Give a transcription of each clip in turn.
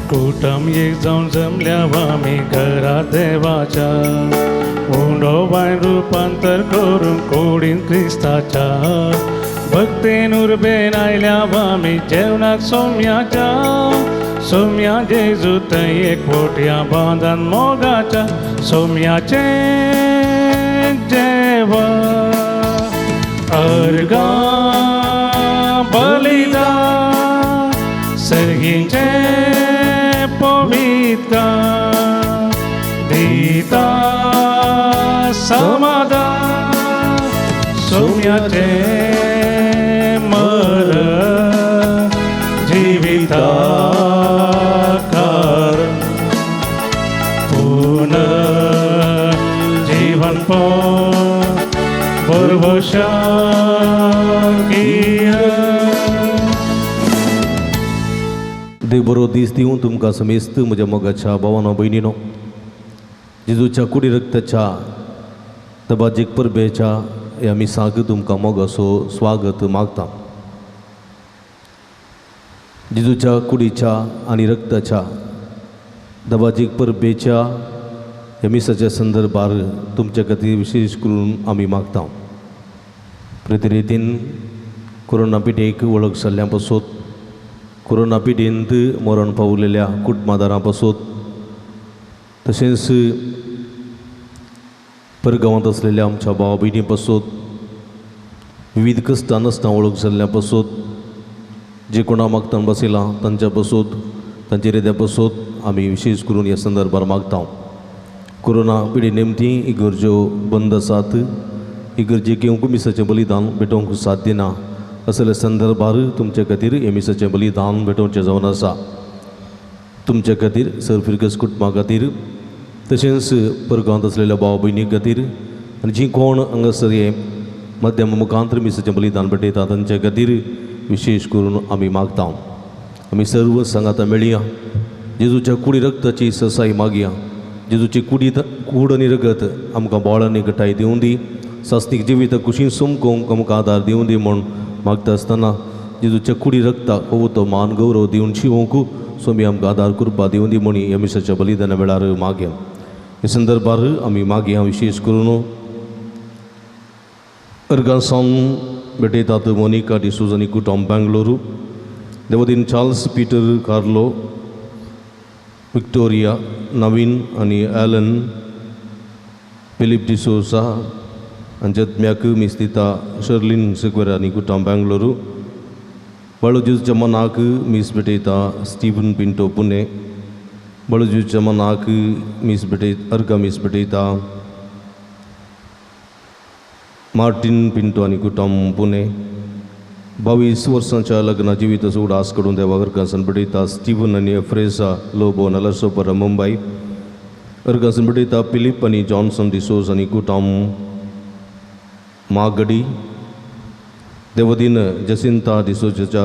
कुटुंब एक जाऊन जमल्यावर आम्ही घरात देवाच्या उंडोबाई रूपांतर करून कोडीन ख्रिस्ताच्या भक्तीन उर्बेन आयल्यावर आम्ही जेवणाक सोम्या जेजू थंय एक मोठ्या बांधान मोगाच्या सोम्याचे जेवण अर्गा बलिदान सर्गींचे पवित्र दिता समाधान सोम्याचे मरण जीविता कारण पुनः जीवन परवशा देव बरो दीस दिवं तुमकां समेस्त म्हज्या मोगाच्या भावांनो भयणीनो जेजूच्या कुडी रक्ताच्या तबाजीक परबेच्या ह्या मिसाक तुमकां मोगाचो स्वागत मागता. जेजूच्या कुडीच्या आनी रक्ताच्या दबाजीक परबेच्या ह्या मिसाच्या संदर्भार तुमच्या खातीर विशेष करून आमी मागता. प्रतिरितीन कोरोना पिडेक वळख जाल्ल्या पासून कोरोना पिडेंत मरण पावलेल्या कुटुंबादारां पासून तशेंच परगांवांत आसलेल्या आमच्या भावा भयणी पासून विविध कश्टां नश्टां वळख जाल्ल्या पासून जे कोणा मागतान बसयलां तांच्या पासून तांचे हृदया पासून आमी विशेष करून ह्या संदर्भार मागता. कोरोना पिडे निमती इगर्ज्यो बंद आसात. इगर्जेक येवंक मिसाचें बलिदान भेटोवंक साध्य ना असल्या संदर्भार तुमच्या खातीर हे मिसाचें बलिदान भेटोवचें जावन आसा. तुमच्या खातीर सरफिरगस कुटुंबा खातीर तशेंच परगांवांत आसलेल्या भाव भयणी खातीर आनी जीं कोण हांगासर हे माध्यम मुखांतर मिसाचें बलिदान भेटयता तांच्या खातीर विशेष करून आमी मागता. आमी सर्व सांगाता मेळया जेजूच्या कुडी रक्ताची ससाई मागया. जेजूची कूड आनी रगत आमकां बोळ आनी घटाय दिवं दी. सास्तीक जिवीत कुशीन सोमकोवंक आमकां आदार दिवं दी म्हूण मागता आसतना जेजूच्या कुडी रक्ताक हो तो मान गौरव दिवन शिवोवंक सोमी आमकां आदार कृपा दिवं दी म्हणी ह्या मिसाच्या बलिदाना वेळार मागया. हे संदर्भार आमी मागया विशेष करून अर्गांसावन भेटयतात मोनिका डिसूज आनी कुटुंब Bengaluru. देवदीन Charles Peter Carlo Victoria नवीन आनी एलन फिलिप डिसोसा अंजत्म्याक मिस्तिता शर्लिन सेक्वेरा आनी कुटुंब बेंगलोरू. बळजूच्या मनाक मीस भेटयता स्टीवन पिंटो पुणे. बळजूच्या मनाक अर्गा मीस भेटयता मार्टिन पिंटो आनी कुटुंब पुणे. 22 वर्सांच्या लग्ना जिविताचो उडास कडून देवा अर्गासन भेटयता स्टीवन आनी एफ्रेसा लोबो नलसोपरा मुंबय. अर्गासन भेटयता फिलिप आनी जॉन्सन डिसोज आनी कुटुंब मागडी. देवदीन जसिंता डिसोजाच्या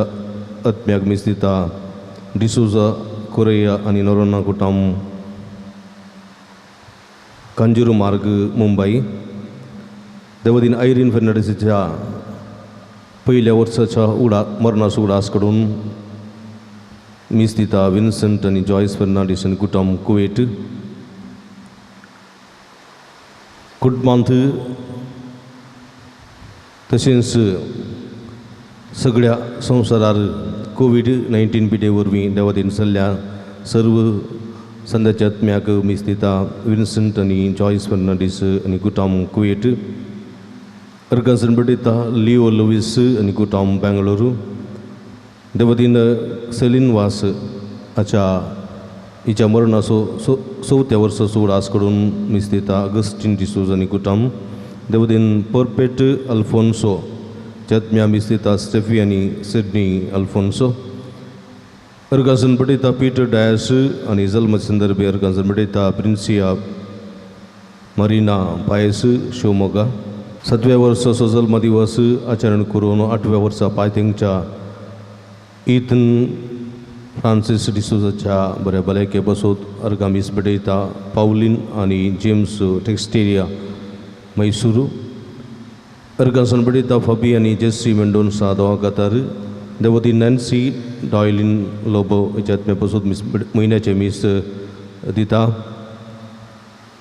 आत्म्याक मिस्तिता डिसोजा कोरेया आनी नोरोना कुटुंब कांजुरू मार्ग मुंबई. देवदीन आयरीन फेर्नांडीसच्या पहिल्या वर्साच्या मरणाचो उडास कडून मिस्तिता विन्संट आनी जॉयस फेर्नांडीस आनी कुटुंब कुवेट. कुटुंबांत तशेंच सगळ्या संवसारार कोविड-19 पिडे वरवीं देवादीन जाल्ल्या सर्व संदाच्या आत्म्याक मिस्तिता विन्संट आनी जॉयस फेर्नांडीस आनी कुटुंब कुवेट. अर्गासन भेटयता लिओ लुईस आनी कुटुंब बेंगलोरू. देवदीन सेलीन वास हाच्या हिच्या मरणाचो 4थ्या वर्साचो उडास कडून मिस्तिता अगस्टीन डिसूज आनी कुटुंब. देवदीन परपेट अल्फोन्सो आत्म्या मिस्तिता स्टेफी आनी सिडनी अल्फोन्सो. अर्गासन भेटयता पीटर डायस आनी जल्म संदर्भे अर्गासन भेटयता प्रिन्सिया मरीना पायस शिवमोगा. 7व्या वर्साचो जल्म दिवस आचरण करून 8व्या वर्सा पायथेंगच्या इथन फ्रांसीस डिसोजाच्या बऱ्या भलायके बसोत अर्गामीस बडयता पावलीन आनी जेम्स टेक्स्टेरिया मैसूर अर्गासन बडयता फबी आनी जेसी मेंडोन्सा दोहा कातार देवती नॅन्सी डॉयलिन लोबो हेच्यात बसोत म्हयन्याचे मीस दिता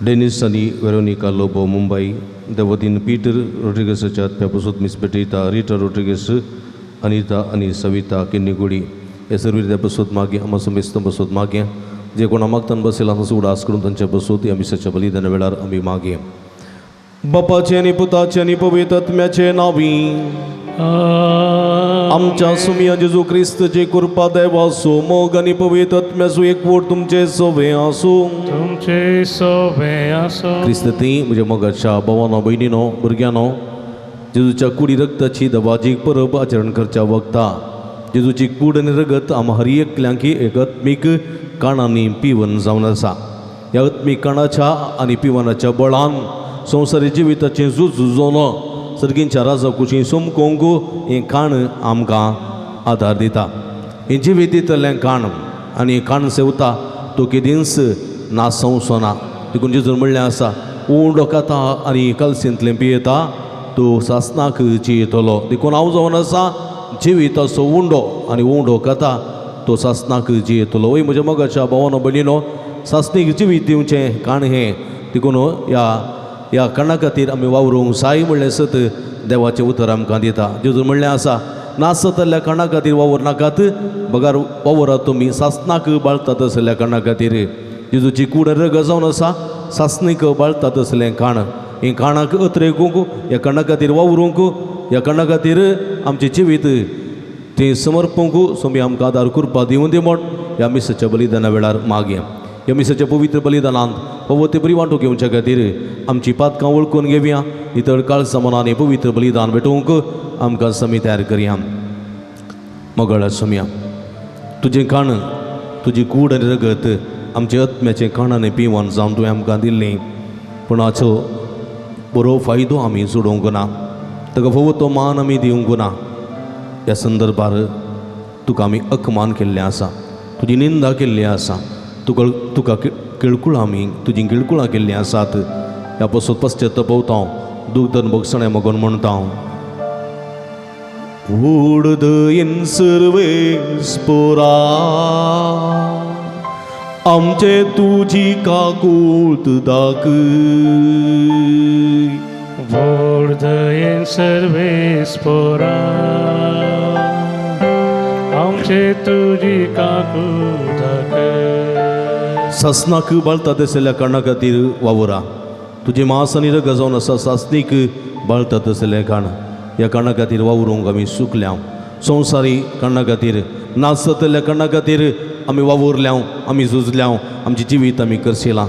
डेनिस आनी वेरोनिका लोबो मुंबई देवतीन पीटर रोड्रिगसाच्या बसोत मीस बडयता रिटा रोड्रिगस अनिता आनी सविता किन्नीगुडी हे सर्व बसोत मागे आम्हा समेस्त बसोत मागे जे कोण मागतान बसेला तसं उडास करून तांच्या बसोत या मिसाच्या बलिदान वेळार आमी मागे बापाचे आनी पुताचे आनी पवित्र आत्म्याचे नावी आमच्या सुमिया जेजू क्रिस्तचे कृपा देवासो मोग आनी पवित्र आत्म्याचो एकवट तुमचे सोवे आसूं तुमचे सोबे आसो क्रिस्त ती म्हज्या मोगाच्या भावानो भयणीनो भुरग्यानो जेजूच्या कुडी रक्ताची दबाजीक परब आचरण करच्या वक्ता जेजूची कूड आनी रगत आम हर एकल्यांकी एक आत्मीक काणांनी पिवन जावन आसा ह्या आत्मीक काणाच्या आनी पिवनाच्या बळान संवसारी जिविताचें झुजोन सर्गींच्या राजा कुशीं सोमकोंक हें काण आमकां आदार दिता हें जिवीत दितलें काण आनी हें काण सेवता तो केदींच नासवचो ना देखून जेजून म्हणलें आसा उंडो खाता आनी कलसेंतलें पियेता तो सासनाक जियेतलो देखून हांव जावन आसा जिविताचो उंडो आनी उंडो खाता तो सासनाक जियेतलो वय म्हज्या मोगाच्या भावानो भयणीनो सासनीक जिवीत दिवचें काण हें देखून ह्या काणा खातीर आमी वावरूंक जाय म्हणलें सत देवाचें उतर आमकां दिता जेजून म्हणलें आसा नासतल्या काणा खातीर वावर नाकात बगार वावरात तुमी सासनाक बाळतात असल्या काणा खातीर जेजूची कूड रग जावन आसा सासनीक बाळतात असलें काण हें काणाक अत्रेकूंक ह्या काणा खातीर वावरूंक ह्या काणा खातीर आमचें जिवीत तें समर्पूंक सोमी आमकां आदार करपा दिवं दी म्हण ह्या मिसाच्या बलिदाना वेळार मागया ह्या मिसाच्या पवित्र बलिदानांत पवते बरी वांटो घेवच्या खातीर आमची पातकां वळखून घेवया नितळ काळ समानान पवित्र बलिदान भेटोवंक आमकां समी तयार करया मोगळा सोम्या तुजें काण तुजी कूड आनी रगत आमच्या आत्म्याचें काणांनी पिवून जावन तुवें आमकां दिल्लें पूण हाचो बरो फायदो आमी सोडूंक ना ताका फोव तो मान आमी दिवंक ना ह्या संदर्भार तुका आमी अकमान केल्लें आसा तुजी निंदा केल्ली आसा तुका किळकुळां आमी तुजी किळकुळां केल्लीं आसात ह्या पासून पश्चात्तापवता हांव दुगदन भोगसणें मोगोन म्हणटा उडद इन सर्वेस पोरा आमचे तुजी काकूळत दाखय Vordayen सर्वेस पोरा आमचे तुजी काकूळत सासनाक बाळतात असल्या काणा खातीर वावरा तुजे मांस आनी रग जावन आसा सासनीक बाळतात असलें काण ह्या काणा खातीर वावरूंक आमी सुकल्या संवसारी काणा खातीर नासतल्या काणा खातीर आमी वावुरल्या आमी झुजल्या आमची जिवीत आमी करशिलां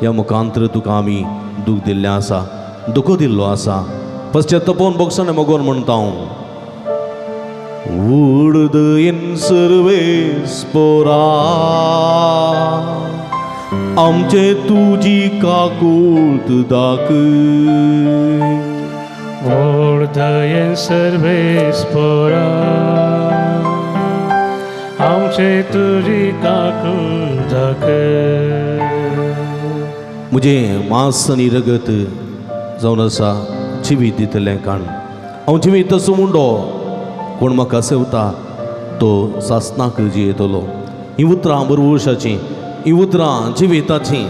ह्या मुखांतर तुका आमी दूख दिल्लें आसा दुख दिल्लो आसा पश्चात्तापोवन भोगसणें मोगोन म्हणटा हांव उडद इन सर्वेस पोरा आमचे तुजी काकूळत दाखय Vordayen सर्वेस पोरा आमचे तुजी काकूळत म्हजे मांस आनी रगत जावन आसा जिवीत दितलें काण हांव जिवीत तसो उंडो कोण म्हाका सेवता तो सासनाक जियेतलो हीं उतरां बरवशाचीं हीं उतरां जिविताचीं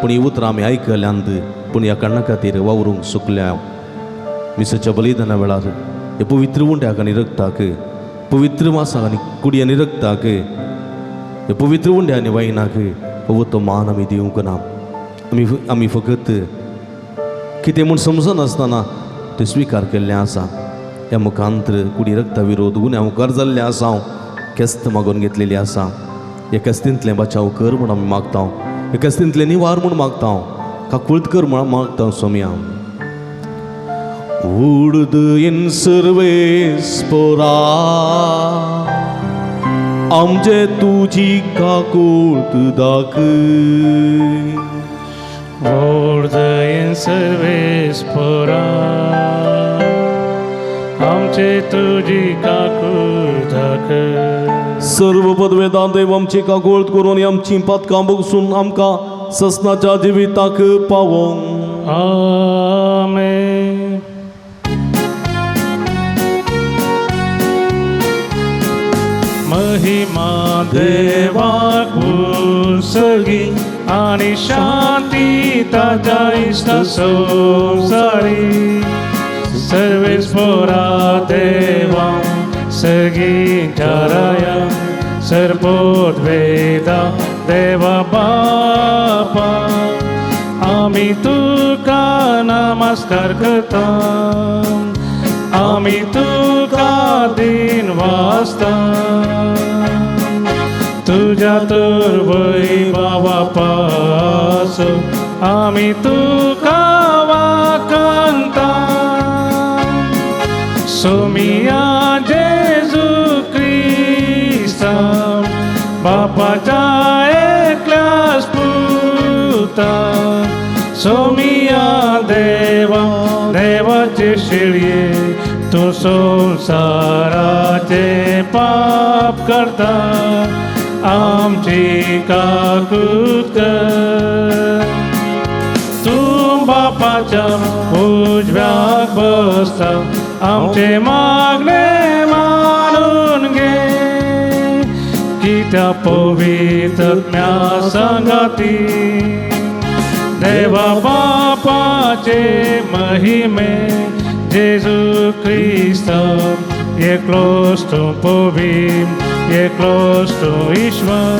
पूण हीं उतरां आमी आयकल्यांत पूण ह्या काणा खातीर वावरूंक सुकल्या मिसाच्या बलिदाना वेळार हे पवित्र उंड्याक आनी रगताक पवित्र मासाक आनी कुडी आनी रगताक हे पवित्र उंड्या आनी वायनाक हो तो मान आमी दिवंक ना आमी फकत कितें म्हूण समजनासतना तें स्विकार केल्लें आसा ह्या मुखांतर कुडी रगता विरोध गुन्या मुखार जाल्लें आसा हांव केस्त मागून घेतलेली आसा ह्या केस्तींतलें बचाव कर म्हूण आमी मागता ह्या केस्तींतलें निवार म्हूण मागता हांव काकूळत कर म्हूण मागता सोम्या उडद इन सर्वेस पोरा आमचे तुजी काकूळत दाखय Vordayen सर्वेस पोरा आमचे तुझी काकूळटाक सर्व पदवेदार देव आमची काकूळट करून आमची पातकां बगसून आमकां ससनाच्या जिविताक पावोंक. आमेन. महिमा देवाक सगळी आणि शांती ताच्या इष्ट संसारी सर्वेस्परा देवा सगळी चाराया सर्पोत वेदा देवा बापा आम्ही तुका नमस्कार करता आम्ही तुका दिन वाजता तुझ्या तर वैभवा पासो आम्ही तुका वाकंता सोमिया जेजू क्रिस्ता बापाच्या एकल्याच पुता सोमिया देवा देवाचे शिळये तू संसाराचे पाप करता आमची काकूत कर. तू बापाच्या उजव्याक बसता आमचे मागणे मानून घे की त्या पवित्रत्म्या संगती देवा बापाचे महिमे जेजू ख्रिस्त एकलोच तू पवित्र एकलोच तू ईश्वर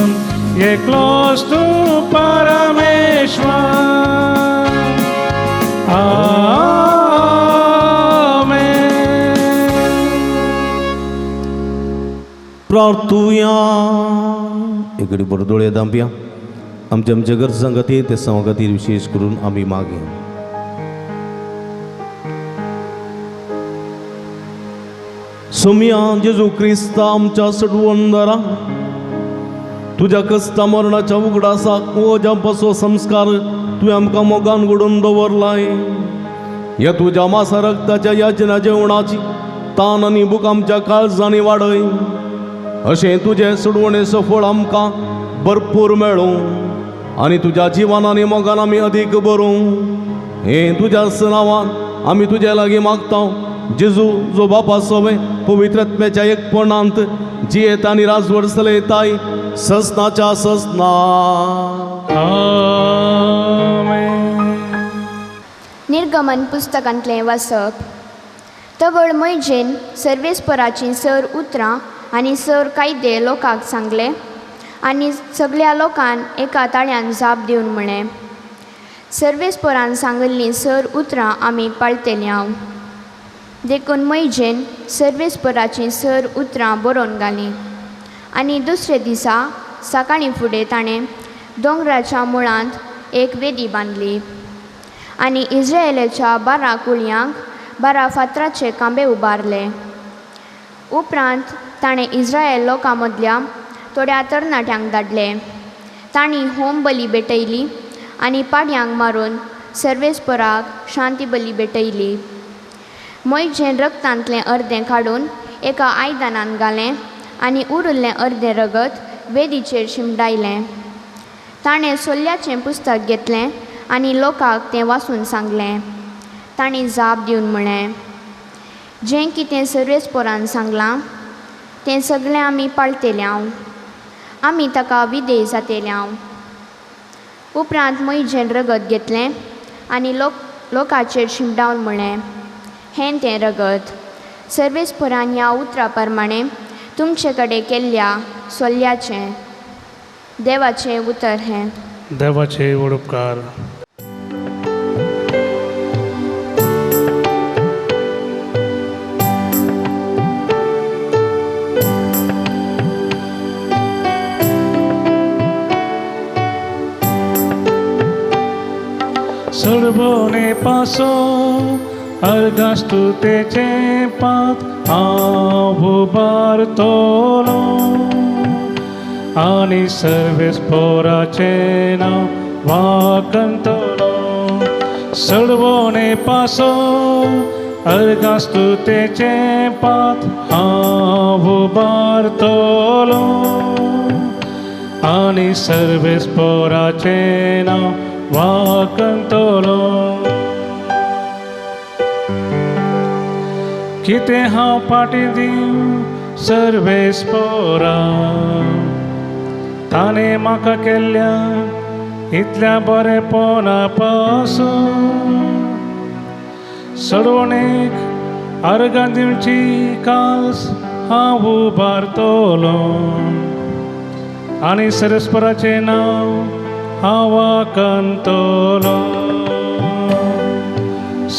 एकलोच तू परमेश्वर. प्रार्थुया एकडे बरो दोळे दांपया. आमच्या आमच्या गरजा खातीर ते सवा खातीर विशेष करून आमी मागया. सोमिया जेजू क्रिस्ता आमच्या सडवंदरा तुझ्या कस्ता मरणाच्या उगडासाक ओजा बसो संस्कार तुवें आमकां मोगान घडोवन दवरलाय. ह्या तुज्या मासा रक्ताच्या याचना जेवणाची तान आनी भूक आमच्या काळजांनी वाडय. अशें तुजें सडवणेचो फळ आमकां भरपूर मेळूं आनी तुज्या जिवानांनी मोगान आमी अदीक बरों. हें तुज्या नांवान आमी तुजे लागीं मागता. जेजू जो बापा सोबे पवित्रत्म्याच्या एकपणांत जियेत आनी राजवट चलयताय ससनाच्या ससना. निर्गमन पुस्तकांतलें वाचप. तवळ मैजेन सर्वेस्पराचीं सर उतरां आनी सर कायदे लोकांक सांगले आनी सगळ्या लोकांन एका ताळ्यान जाप दिवन म्हळें सर्वेस्परान सांगिल्लीं सर उतरां आमी पाळटलीं. देखून मैजेन सर्वेस्पराचीं सर उतरां बरोवन घालीं आनी दुसरे दिसा सकाळीं फुडें ताणें दोंगराच्या मुळांत एक वेदी बांदली आनी इस्रायेलाच्या 12 कुळयांक 12 फातराचे कांबे उबारले. उपरांत ताणें इस्रायल लोकां मदल्या थोड्या तरणाट्यांक धाडले. तांणी होम बली भेटयली आनी पाडयांक मारून सर्वेस्पराक शांती बली भेटयली. मैजेन रगतांतलें अर्दें काडून एका आयदनांत घालें आनी उरिल्लें अर्दें रगत वेदीचेर शिंपडायलें. ताणें सोल्याचें पुस्तक घेतलें आनी लोकांक तें वाचून सांगलें. तांणी जाप दिवन म्हळें जें कितें सर्वेस्परान सांगलां तें सगळें आमी पाळटल्यांव. आमी ताका विधेय जातल्यांव. उपरांत मैजेन रगत घेतलें आनी लोकांचेर शिंपडावन म्हळें हें तें रगत सर्वेस्परान ह्या उतरा प्रमाणें तुमचे कडेन केल्ल्या सोल्याचें. देवाचें उतर हें. देवाचे उपकार. सर्वोने पासो अर्गास्तु तेचे पात हांव उबारतलो आनी सर्वेस्पराचें नांव वाकंतलो. सर्वोने पासो अर्गास्तुतेचे पात हांव उबारतलो आनी सर्वेस्पराचे नांव वाकंतलो. कितें हांव पाटी दिव सर्वेस्परा ताणें म्हाका केल्ल्या इतल्या बरेपणा पासून. सडवणेक अर्गां दिवची कास हांव उबारतलो आनी सर्वेस्पराचें नांव हांव वाकंतलो.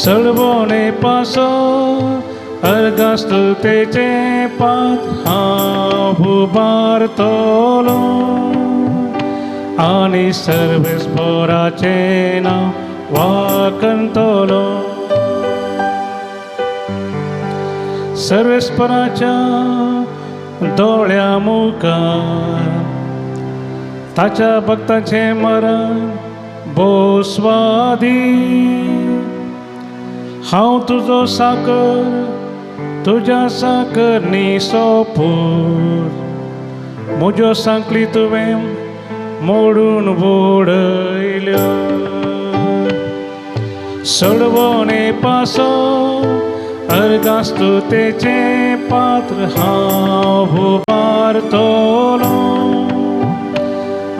सडवणे पासून अर्गास्तुतेचे पात हांव उबारतलो आनी सर्वेस्पराचें नांव वाकंतलो. सर्वेस्पराच्या दोळ्या मुखार ताच्या भक्ताचें मरण भोसवादी. हांव तुजो साकर तुज्या साकरनी सोपूर म्हज्यो सांकली तुवें मोडून उडयल्यो. सडवणे पासून अर्गास्तुतेचे पात्र हांव उबारतलो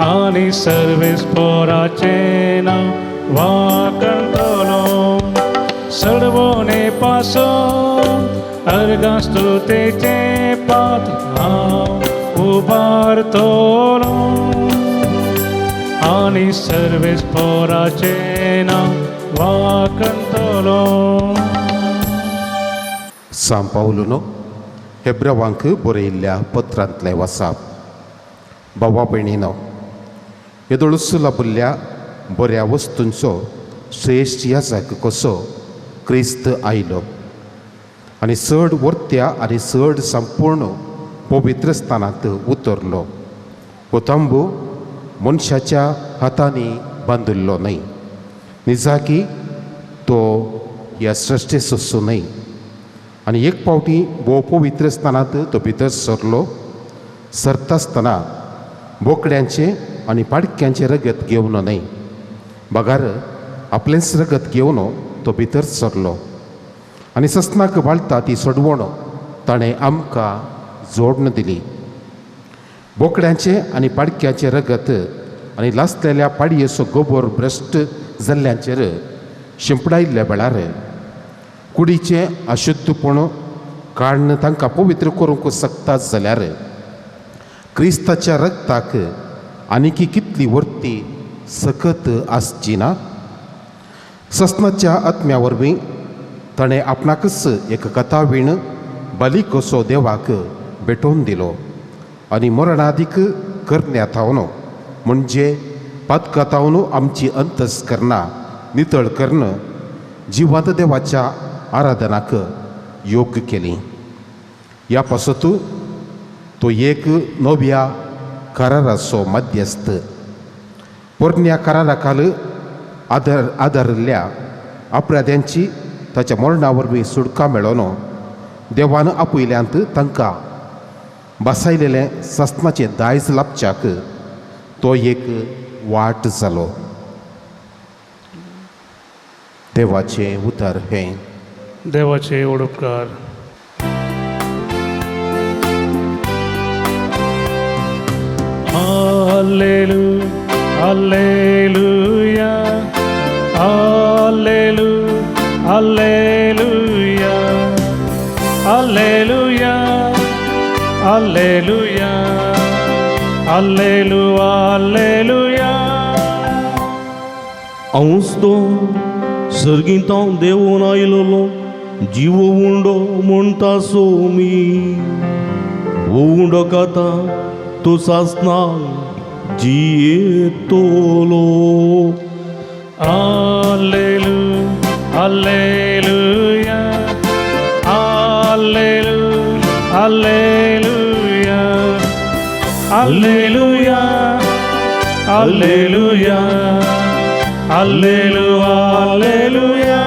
आनी सर्वेस्पराचें नांव वाकंतलो. सडवणे पासून अर्गास्तुतेचे पात्र हांव उबारतलो आनी सर्वेस्पराचें नांव वाकंतलो. सांत पावलुनो हेब्रावांक बरयल्ल्या पत्रांतलें वाचप. भावा भयणीनो, येदोळूस लाभिल्ल्या बऱ्या वस्तूंचो श्रेश्ठ याजक कसो क्रिस्त आयलो आनी चड वर्त्या आनी चड संपूर्ण पवित्र स्थानांत उतरलो. हो तांबू मनशाच्या हातांनी बांदिल्लो न्हय, निजाकी तो ह्या सृश्टेचो सो न्हय. आनी एक फावटी भोव पवित्र स्थानांत तो भितर सरलो. सरता आसतना बोकड्यांचे आनी पाडक्यांचे रगत घेवन न्हय, बगार आपलेंच रगत घेवन तो भितर सरलो. आनी सस्नाक बाळटा ती सडवण ताणें आमकां जोडून दिली. बोकड्यांचे आनी पाडक्याचे रगत आनी लासलेल्या पाडयेचो गोबर भ्रश्ट जाल्ल्यांचेर शिंपडायिल्ल्या वेळार कुडीचे अशुद्धपण काडून तांकां पवित्र करूंक शकता जाल्यार क्रिस्ताच्या रगताक आनीक कितली वर्ती सकत आसची ना. सस्नाच्या आत्म्या वरवीं ताणें आपणाकच एक कथावीण बली कसो देवाक भेटोवन दिलो आनी मरणादीक करण्यातावन म्हणजे पातकातावन आमची अंतस्करणां नितळ करून जिवंत देवाच्या आराधनाक योग्य केली. ह्या पासत तो एक नव्या कराराचो मध्यस्थ. पोरण्या करारा खाल आदारिल्ल्या अपराध्यांची ताच्या मरणा वरवीं सुटका मेळोन देवान आपयल्यांत तांकां बसयलेलें सस्नाचें दायज लाभच्याक तो एक वाट जालो. देवाचें उतर हें. देवाचे ओडपकार. Hallelujah, Hallelujah, Hallelujah, Hallelujah, Hallelujah, Hallelujah, Hallelujah, Hallelujah. हांवच तो सर्गीतां देवून आयलोलो जीव उंडो म्हणटा सो मी. वो उंडो खाता तो सासनाक जियेतलो. Hallelujah, Hallelujah, Hallelujah, Hallelujah, Hallelujah, Hallelujah, Hallelujah, Hallelujah.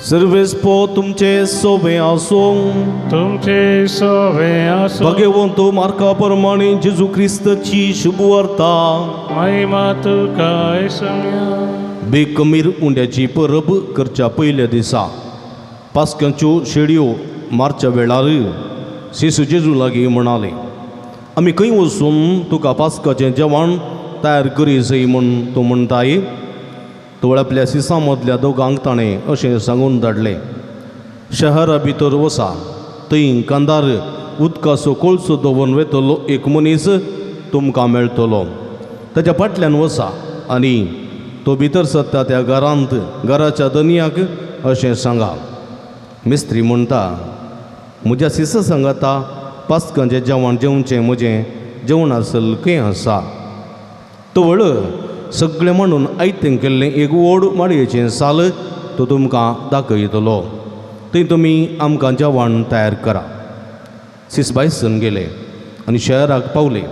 सर्वेस्पो तुमचे सोबे आसूं तुमचे सोवे आसो भगवंतो मार्का प्रमाणे जेजू क्रिस्तची शुभ वार्ता महिमा तुका येसुया बेकमीर उंड्याची परब करच्या पयल्या दिसा पास्क्यांच्यो शेडयो मारच्या वेळार सेसू जेजू लागीं म्हणाले आमी खंय वचून तुका पास्काचें जेवण तयार करी सई म्हूण तूं म्हणटाय तो आपल्या सिसां मदल्या दोगांक ताणें अशें सांगून धाडलें शहरा भितर वसा थंय कांदार उदकाचो कोळसो दवरून वेतलो एक मनीस तुमकां मेळटलो ताच्या फाटल्यान वसा आनी तो भितर सत्ता त्या घराच्या धनियाक अशें सांगा मिस्त्री म्हणटा म्हज्या सिसा सांगाता पास्कांचें जेवण जेवचें म्हजें जेवण आसल खंय आसा तवळ सगळें म्हणून आयतें केल्लें एक व्हड माडयेचें साल तो तुमकां दाखयतलो थंय तुमी आमकां जेवण तयार करा सिसबायसन गेले आनी शहराक पावले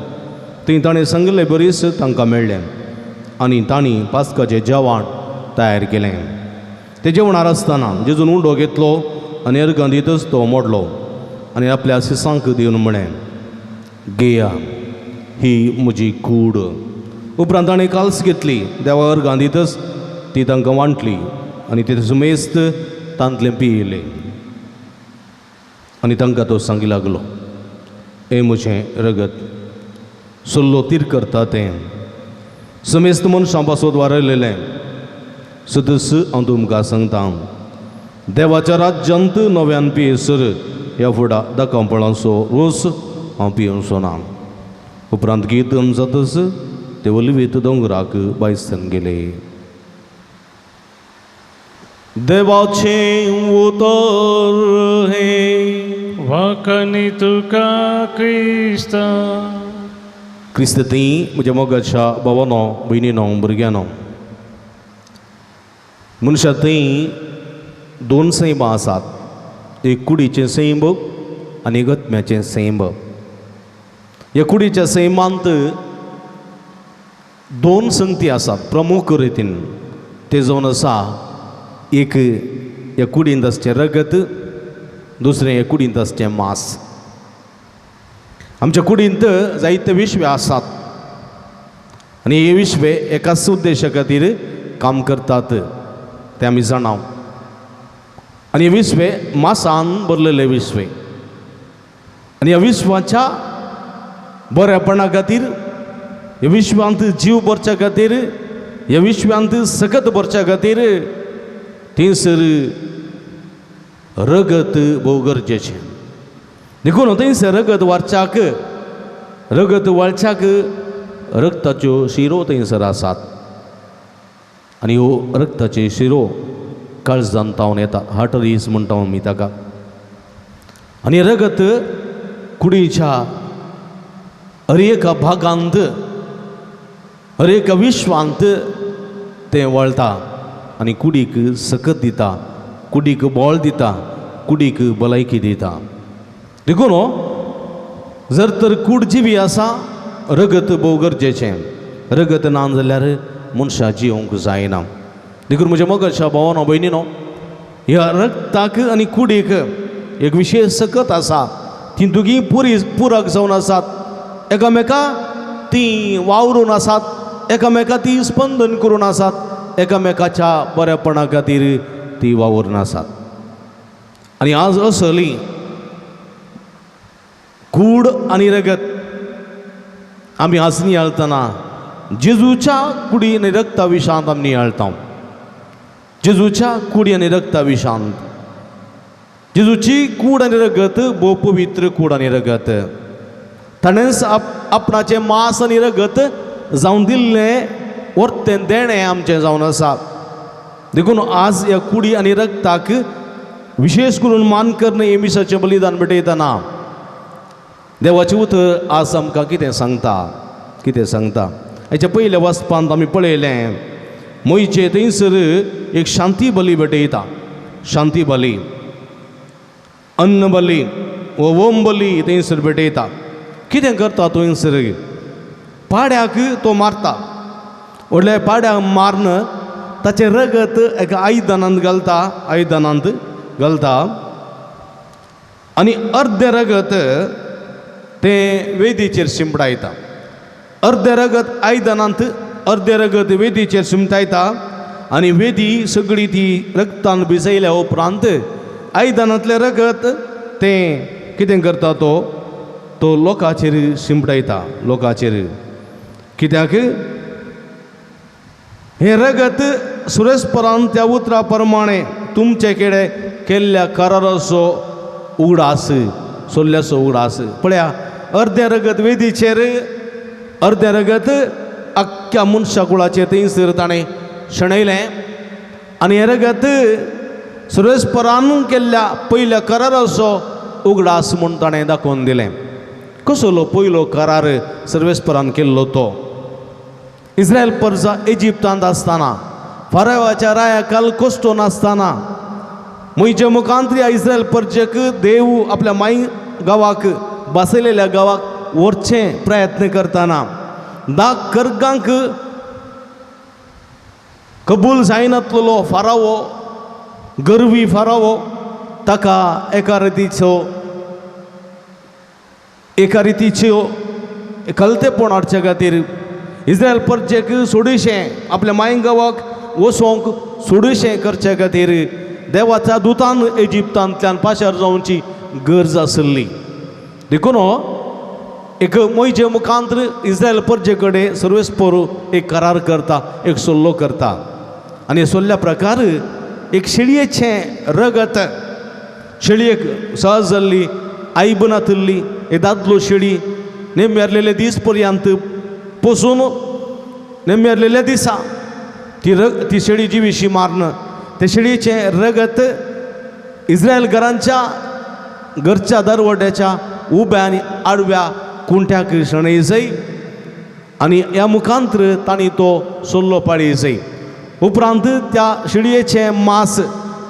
थंय ताणें सांगिल्लें बरीच तांकां मेळ्ळें आनी तांणी पास्काचें जेवण तयार केलें ते जेवणार आसतना जेजून उंडो घेतलो आनी अर्गां दितच तो मोडलो आनी आपल्या सिसांक दिवन म्हणें घेया ही म्हजी कूड उपरांत ताणें काल्स घेतली देवा अर्गां दितच ती तांकां वांटली आनी ते सुमेस्त तांतलें पियेलें आनी तांकां तो सांगी लागलो हें म्हजें रगत सल्लो तीर करता तें समेस्त मनशां पासत वारयलेलें सदस हांव तुमकां सांगता देवाच्या राज्यांत नव्यान पियेसर ह्या फुडा दाखोवपणाचो रोस हांव पियोंचो ना उपरांत कीर्तन जातच ते ओलिवेत दोंगराक बायसन गेले देवाचें उतर हे वाकनी तुका क्रिस्ता क्रिस्त ती म्हज्या मोगाच्या भावानो भयणीनो भुरग्यानो मनशा थंय दोन सैमां आसात एक कुडीचें सैम आनी गत्म्याचें सैम ह्या कुडीच्या सैमांत दोन संगती आसात प्रमुख रितीन ते जावन आसा एक ह्या कुडींत आसचें रगत दुसरें ह्या कुडींत आसचें मांस आमच्या कुडींत जायते विश्वे आसात आनी हे विश्वे एकाच उद्देशा खातीर काम करतात ते आमी जाणाव आनी हे विश्वे मांसान भरलेले विश्वे आनी ह्या विश्वाच्या बरेपणा खातीर ह्या विश्वांत जीव भरच्या खातीर ह्या विश्वांत सकत भरच्या खातीर थंयसर रगत भोव गरजेचें देखून थंयसर रगत वारच्याक रगत वळच्याक रगताच्यो शिरो थंयसर आसात आनी ह्यो रगताच्यो शिरो काळजांत तावन येतात हार्टरीज म्हणटा आमी ताका आनी रगत कुडीच्या हर एका भागांत हर एका विश्वांत तें वळटा आनी कुडीक सकत दिता कुडीक बळ दिता कुडीक भलायकी दिता देखून जर तर कूड जिवी आसा रगत भोव गरजेचें रगत ना जाल्यार मनशां जिवंक जायना देखून म्हज्या मोगाच्या भावानो भयणीनो ह्या रगताक आनी कुडीक एक विशेश सकत आसा ती दोगी पुरक जावन आसात एकामेका ती वावरून आसात एकामेका ती स्पंदन करून आसात एकामेकाच्या बरेपणा खातीर ती वावरून आसात आनी आज असली कूड आनी रगत आमी आज नियाळतना जेजूच्या कुडी आनी रगता विशांत आमी नियाळटा जेजूच्या कुडी आनी रगता विशांत जेजूची कूड आनी रगत भोव पवित्र कूड आनी रगत ताणेंच आपणाचें मांस आनी रगत जावन दिल्लें वर्तें देणें आमचें जावन आसा देखून आज ह्या कुडी आनी रगताक विशेश करून मान करून एमिसाचें बलिदान भेटयतना देवाचें उतर आज आमकां कितें सांगता हेच्या पयल्या वाचपांत आमी पळयलें मोयचे थंयसर एक शांती बली भेटयता शांती बली अन्न बली वो ओम बली थंयसर भेटयता कितें करता थंयसर पाड्याक तो मारता व्हडल्या पाड्याक मारन ताचे रगत एका आयदनांत घालता आनी अर्धे रगत तें वेदीचेर शिंपडायता. अर्धे रगत आयदनांत, अर्धे रगत वेदीचेर शिंपडायता आनी वेदी सगळी ती रगतान भिजयल्या उपरांत आयदनांतलें रगत तें कितें करता तो लोकांचेर शिंपडायता. लोकांचेर कित्याक हें रगत सुरेस्परान त्या उतरा प्रमाणे तुमचे केडे केल्ल्या कराराचो उगडास, सोल्ल्याचो उगडास. पळया, अर्धे रगत वेदीचेर, अर्धे रगत आख्ख्या मनशा कुळाचेर थंयसर ताणें शेणयलें आनी हें रगत सुरेस्परान केल्ल्या पयल्या कराराचो उगडास म्हूण ताणें दाखोवन दिलें. कसलो पयलो करार सर्वेस्परान केल्लो तो? इस्रायल प्रजा इजिप्तांत आसतना, फारावाच्या रायाखाल कश्टो नासतना, म्हज्या मुखांतरी इस्रायल प्रजेक देव आपल्या माई गांवाक, बसयलेल्या गांवाक व्हरचें प्रयत्न करतना 10 कर्गांक कबूल जायनासलो फारावो, गर्वी फारावो, ताका एका रितीच्यो कलतेपण हाडचे खातीर इस्रायल प्रजेक सोडीशें आपल्या माय गांवाक वचोंक सोडीशें करचे खातीर देवाच्या दुतान इजिप्तांतल्यान पाशार जावची गरज आसली. देखून एक मोयजे मुखांतर इस्रायल प्रजे कडेन सर्वेस्पर एक करार करता, एक सल्लो करता आनी सल्ल्या प्रकार एक शेळयेचें रगत, शेळयेक सहज जाल्ली आईब नातिल्ली एक दादलो शेळी नेम्यारलेले दीस पर्यंत पोसून नेम्यारलेल्या दिसा ती शेळी जिवीशी मारन, ते शेळयेचें रगत इस्रायल घरच्या दरवट्याच्या उब्या आनी आडव्या कुंट्याक शेणयजय आनी ह्या मुखांतर तांणी तो सल्लो पाळयजय. उपरांत त्या शेळयेचें मांस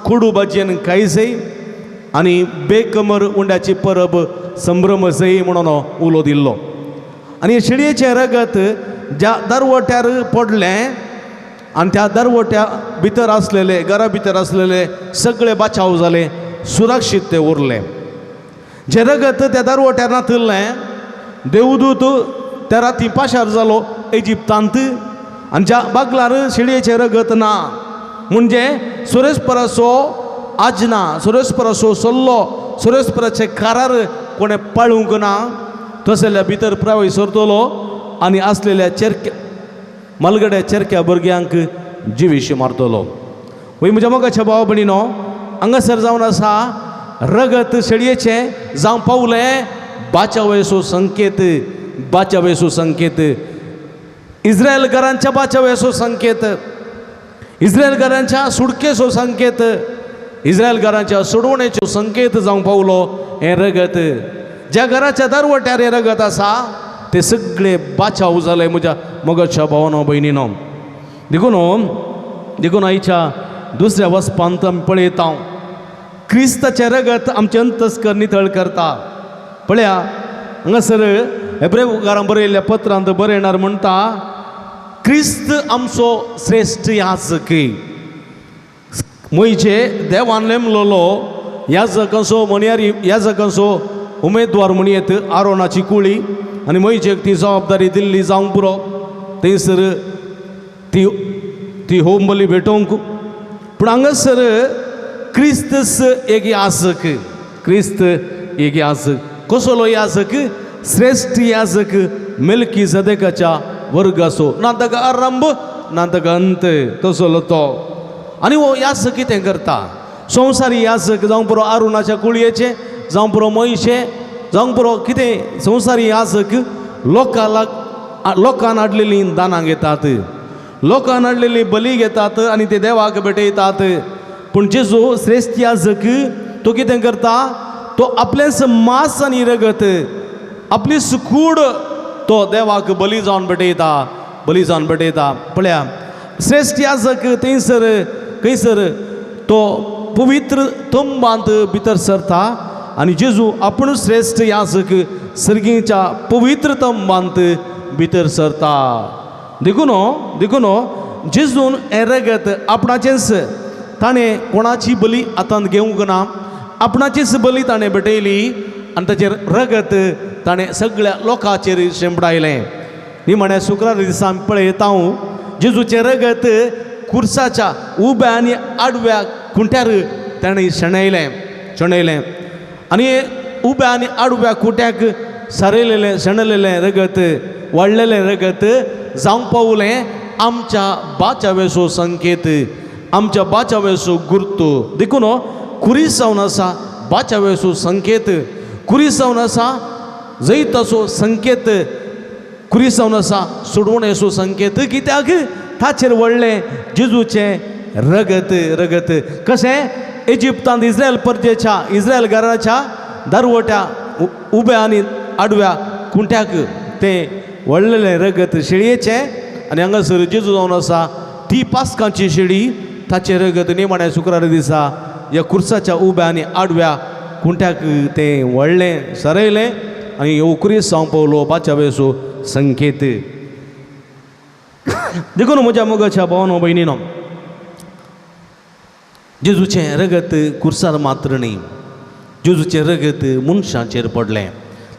खुडू भाजयेन खायजय आनी बेकमर उंड्याची परब संभ्रम जय म्हणून उलो दिल्लो. आनी शेळयेचें रगत ज्या दरवट्यार पडलें आनी त्या दरवट्या भितर आसलेले, घरा भितर आसलेले सगळे बाचाव जाले, सुरक्षीत ते उरले. जें रगत त्या दरवट्यार नातिल्लें, देवदूत त्या राती पाशार जालो इजिप्तांत आनी ज्या बागलार शेळयेचें रगत ना, म्हणजे सुरेस्पराचो आजना, सुरेस्पराचो सल्लो, सुरेस्पराचे करार कोणें पाळूंक ना, तशें जाल्यार भितर प्रवेश सरतलो आनी आसलेल्या मलगड्या चेरक्या भुरग्यांक जिवीशी मारतलो. वय म्हज्या मोगाच्या भावा भयणीनो, हांगासर जावन आसा रगत शेळयेचें जावं पावलें बाचावेचो संकेत, बाचावेचो संकेत, इस्रायल घरांच्या बाचावेचो संकेत, इस्रायल घरांच्या सुडकेचो संकेत, इस्रायल घरांच्या सोडवणेचो संकेत जावं पावलो हें रगत. ज्या घराच्या दरवट्यार हें रगत आसा ते सगळे बाचाव जाले म्हज्या मोगाच्या भावानो भयणीनो. देखून आयच्या दुसऱ्या वचपांत आमी पळयता क्रिस्ताचें रगत आमचे अंतस्कर नितळ करता. पळया, हांगासर हेब्रेकारांक बरयल्ल्या पत्रांत बरयणार म्हणटा, क्रिस्त आमचो श्रेश्ठ याजक. मोयचे देवान नेमलेलो याजकांचो मणयारी, याजकांचो उमेदवार म्हणयत आरोनाची कुळी आनी मोयचेक ती जबाबदारी दिल्ली जावंक पुरो थंयसर ती होम बली भेटोवंक. पूण हांगासर क्रिस्त एक याजक, क्रिस्त एक याजक. कसलो याजक? श्रेश्ठ याजक मेल्कीसेदेकाच्या वर्गाचो, ना ताका आरंभ ना ताका अंत, तसलो तो. आनी हो याजक कितें करता? संवसारी याजक जावं पुरो आरुणाच्या कुळयेचे, जावं पुरो मोयशे, जावं पुरो कितें संवसारी याजक लोकांन हाडलेली दानां घेतात, लोकांन हाडलेली बली घेतात आनी ते देवाक भेटयतात. पूण जेजू श्रेश्ठ याजक तो कितें करता? तो आपलेंच मांस आनी रगत, आपली सुकूड तो देवाक बली जावन भेटयता. पळया, श्रेश्ठ याजक खंयसर तो पवित्र तंबांत भितर सरता आनी जेजू आपूण श्रेश्ठ याजक सर्गीच्या पवित्र तंबांत भितर सरता. देखून जेजून हें रगत आपणाचेंच ताणें कोणाची बली हातांत घेवंक ना, आपणाचीच बली ताणें भेटयली आनी ताचेर रगत ताणें सगळ्या लोकांचेर शिंपडायलें. निमाण्या शुक्रार दिसा आमी पळयता जेजूचें रगत खुर्साच्या उब्या आनी आडव्या खुंट्यार ताणें शेणयलें आनी उब्या आनी आडव्या खुंट्याक शेणलेलें रगत, वाडलेलें रगत जावंक पावलें आमच्या बाचावेचो संकेत, आमच्या बाचावेचो गुर्तू. देखून खुरीस जावन आसा बाचावेचो संकेत, खुरीस जावन आसा जैताचो संकेत, खुरीस जावन आसा सोडवणेचो संकेत. कित्याक ताचेर व्हडलें जेजूचें रगत. कशें इजिप्तांत इस्रायल घराच्या दारवट्या उब्या आनी आडव्या खुंट्याक तें व्हडलेलें रगत शेळयेचें आनी हांगासर जेजू जावन आसा ती पास्कांची शेळी, ताचें रगत निमाण्या शुक्रार दिसा ह्या खुर्साच्या उब्या आनी आडव्या खुंट्याक तें व्हडलें सरयलें आनी खुरीस जावंक पावलो बाचावेचो संकेत. देखून म्हज्या मोगाच्या भावानो भयणीनो, जेजूचें रगत खुर्सार मात्र न्ही, जेजूचें रगत मनशांचेर पडलें.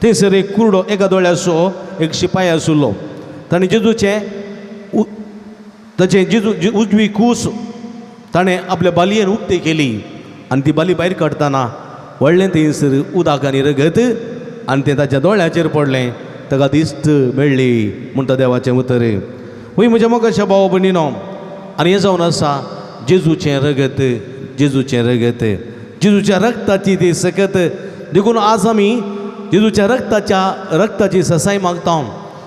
थंयसर एक कुरडो एका दोळ्याचो एक शिपाई आशिल्लो. ताणें जेजू उजवी कूस ताणें आपल्या बालयेन उक्ती केली आनी ती बाली भायर काडटना व्हडलें थंयसर उदक आनी रगत आनी तें ताच्या दोळ्याचेर पडलें. ताका दिस्त मेळ्ळी म्हणटा देवाचें उतर. वय म्हज्या मोगाच्या भाव भयणीनो, आनी हें जावन आसा जेजूचें रगत, जेजूच्या रगताची ती सकत. देखून आज आमी जेजूच्या रगताची ससाय मागता.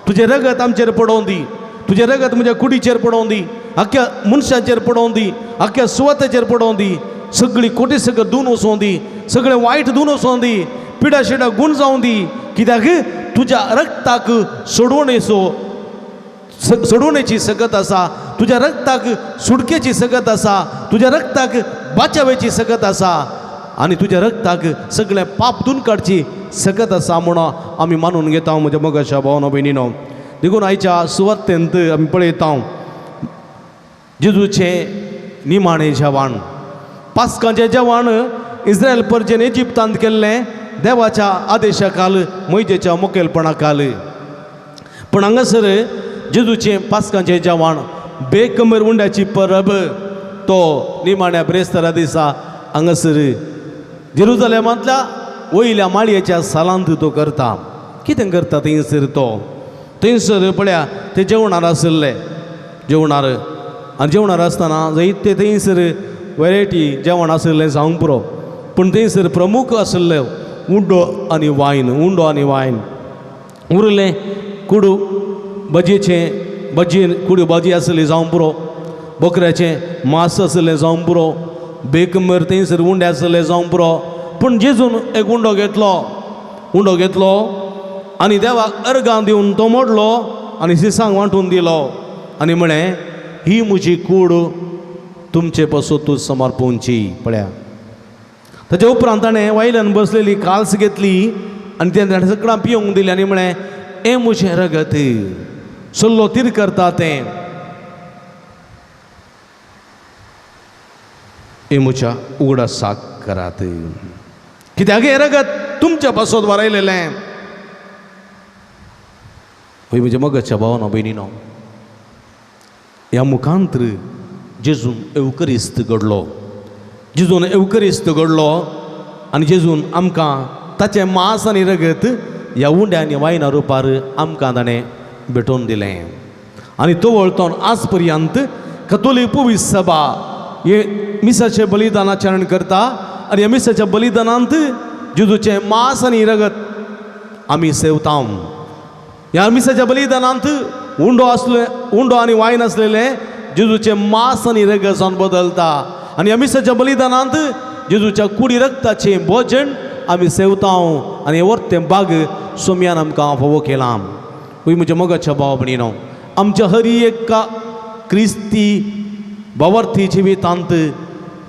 तुजें रगत आमचेर पडोवन दी, तुजें रगत म्हज्या कुडीचेर पडोवन दी, आख्या मनशाचेर पडोवन दी, आख्या सुवातेचेर पडोवन दी, सगळी कोटी सगळं धुवन वचोवन दी, सगळें वायट धुवन वचोवन दी, पिडा शिडा गुण जावन दी. कित्याक तुज्या रगताक सोडवणेची सकत आसा, तुज्या रगताक सुडकेची सकत आसा, तुज्या रगताक बाचावेची सकत आसा आनी तुज्या रगताक सगळें पाप धुवन काडची सकत आसा म्हणून आमी मानून घेता म्हज्या मोगाच्या भावानो भयणीनो. देखून आयच्या सुवातेंत आमी पळयता जेजूचें निमाणें जेवण, पास्काचें जेवण इस्रायल परजेन इजिप्तांत केल्लें देवाच्या आदेशा काल, मोइजेच्या मुखेलपणा काल. पूण हांगासर जेजूचें पास्काचें जेवण बेकमर उंड्याची परब तो निमाण्या ब्रेस्तारा दिसा हांगासर जेरुजलेमांतल्या वयल्या माळयेच्या सालांत तो करता. कितें करता थंयसर पळया ते जेवणार आसले, जेवणार आसतना जायते थंयसर वेरायटी जेवण आसलें जावंक पुरो. पूण थंयसर प्रमुख आसले उंडो आनी वायन उरलें. कुडू कुडी भाजी आसली जावं पुरो, बकऱ्याचें मांस आसलें जावं पुरो, बेकमर थंयसर उंडे आसले जावं पुरो. पूण जेजून एक उंडो घेतलो आनी देवाक अर्गां दिवन तो मोडलो आनी सिसांक वांटून दिलो आनी म्हळें ही म्हजी कूड तुमचे पासून तूं समर्पोवची. पळया ताचे उपरांत ताणें वायल्यान बसलेली काल्स घेतली आनी तें सगळां पिवंक दिलें आनी म्हळें हें म्हजें रगत, सल्लो तीर करता तें, हें म्हज्या उगडासाक करात. कित्याक हें रगत तुमच्या पासून वारयलेलें. वय म्हज्या मोगाच्या भावानो भयणीनो, ह्या मुखांत्र जेजून एवकरिस्त घडलो आनी जेजून आमकां ताचें मांस आनी रगत ह्या उंड्या आनी वायना रुपार आमकां ताणें भेटोवन दिलें. आनी तो वळतोन आज पर्यंत कथोलीक पवित्र सभा हे मिसाचें बलिदान आचरण करता आनी ह्या मिसाच्या बलिदानांत जेजूचें मांस आनी रगत आमी सेवता. ह्या मिसाच्या बलिदानांत उंडो आनी वायन आसलेलें जेजूचें मांस आनी रगत जावन बदलता आनी ह्या मिसाच्या बलिदानांत जेजूच्या कुडी रगताचें भोजन आमी सेवता आनी हे वर्तें भाग सोम्यान आमकां फोवो केला. वय म्हज्या मोगाच्या भाव भयणीनो, आमच्या हर एका क्रिस्ती भावार्थी जिवितांत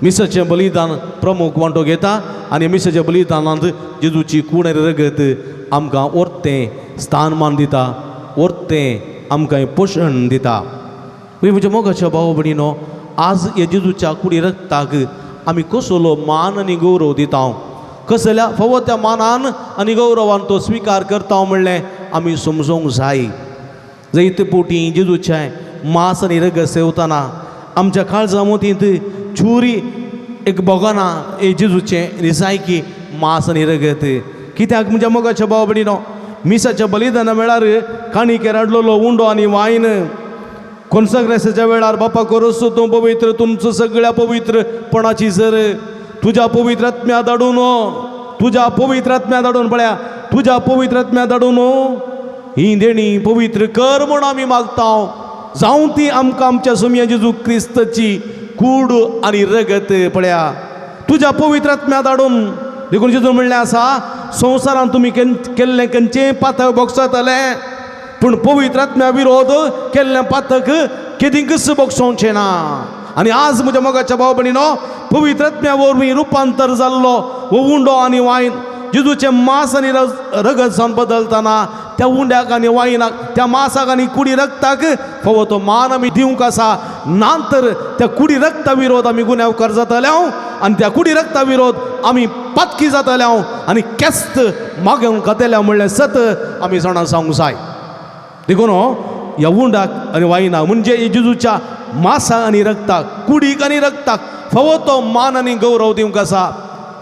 मिसाचें बलिदान प्रमुख वांटो घेता आनी मिसाच्या बलिदानांत जेजूची कूड आनी रगत आमकां वर्तें स्थानमान दिता, वर्तें आमकां पोशण दिता. वय म्हज्या मोगाच्या भाव भयणीनो, आज हे जेजूच्या कुडी रक्ताक आमी कसलो मान आनी गौरव दिता. कसो जाल्यार फावो त्या मानान आनी गौरवान तो स्विकार करता म्हणलें आमी समजूंक जाय. जायते पोटी जेजूचें मांस आनी रगत सेवताना आमच्या काळजा मोतींत छुरी एक बोगना हे जेजूचें निसायकी मांस आनी रगत. कित्याक म्हज्या मोगाच्या भाव भयणीनो, मिसाच्या बलिदाना वेळार काणिकेर हाडलेलो उंडो आनी वायन, कॉन्सग्रेसाच्या वेळार बापा कोरसो तूं पवित्र, तुमचो सगळ्या पवित्रपणाची सर तुज्या पवित्र आत्म्या धाडून, तुज्या पवित्र आत्म्या धाडून, पळया तुज्या पवित्र आत्म्या धाडून ही देणी पवित्र कर म्हूण आमी मागता. जावं ती आमकां आमच्या सुमया जेजू क्रिस्ताची कूड आनी रगत पळया तुज्या पवित्र आत्म्या धाडून. देखून जेजू म्हणलें आसा, संवसारान तुमी केल्लें खंयचें पातक बोगसतलें, पूण पवित्र आत्म्या विरोध केल्लें पातक केदींकच बोगसोवचें ना. आनी आज म्हज्या मोगाच्या भाव भयणीनो, पवित्र आत्म्या वरवीं रुपांतर जाल्लो हो उंडो आनी वायन जेजूचें मांस आनी रगत जावन बदलतना त्या उंड्याक आनी वायनाक, त्या मांसाक आनी कुडी रक्ताक फावो तो मान आमी दिवंक आसा. नांतर त्या कुडी रक्ता विरोध आमी गुन्यांवकार जातल्यांव आनी त्या कुडी रक्ता विरोध आमी पातकी जातल्यांव आनी केस्त मागेवंक खातल्या म्हणलें सत आमी जाणा सांगूंक जाय. देखून ह्या उंडाक आनी वायनाक म्हणजे जेजूच्या मांसाक आनी रक्ताक, कुडीक आनी रक्ताक फावो तो मान आनी गौरव दिवंक आसा.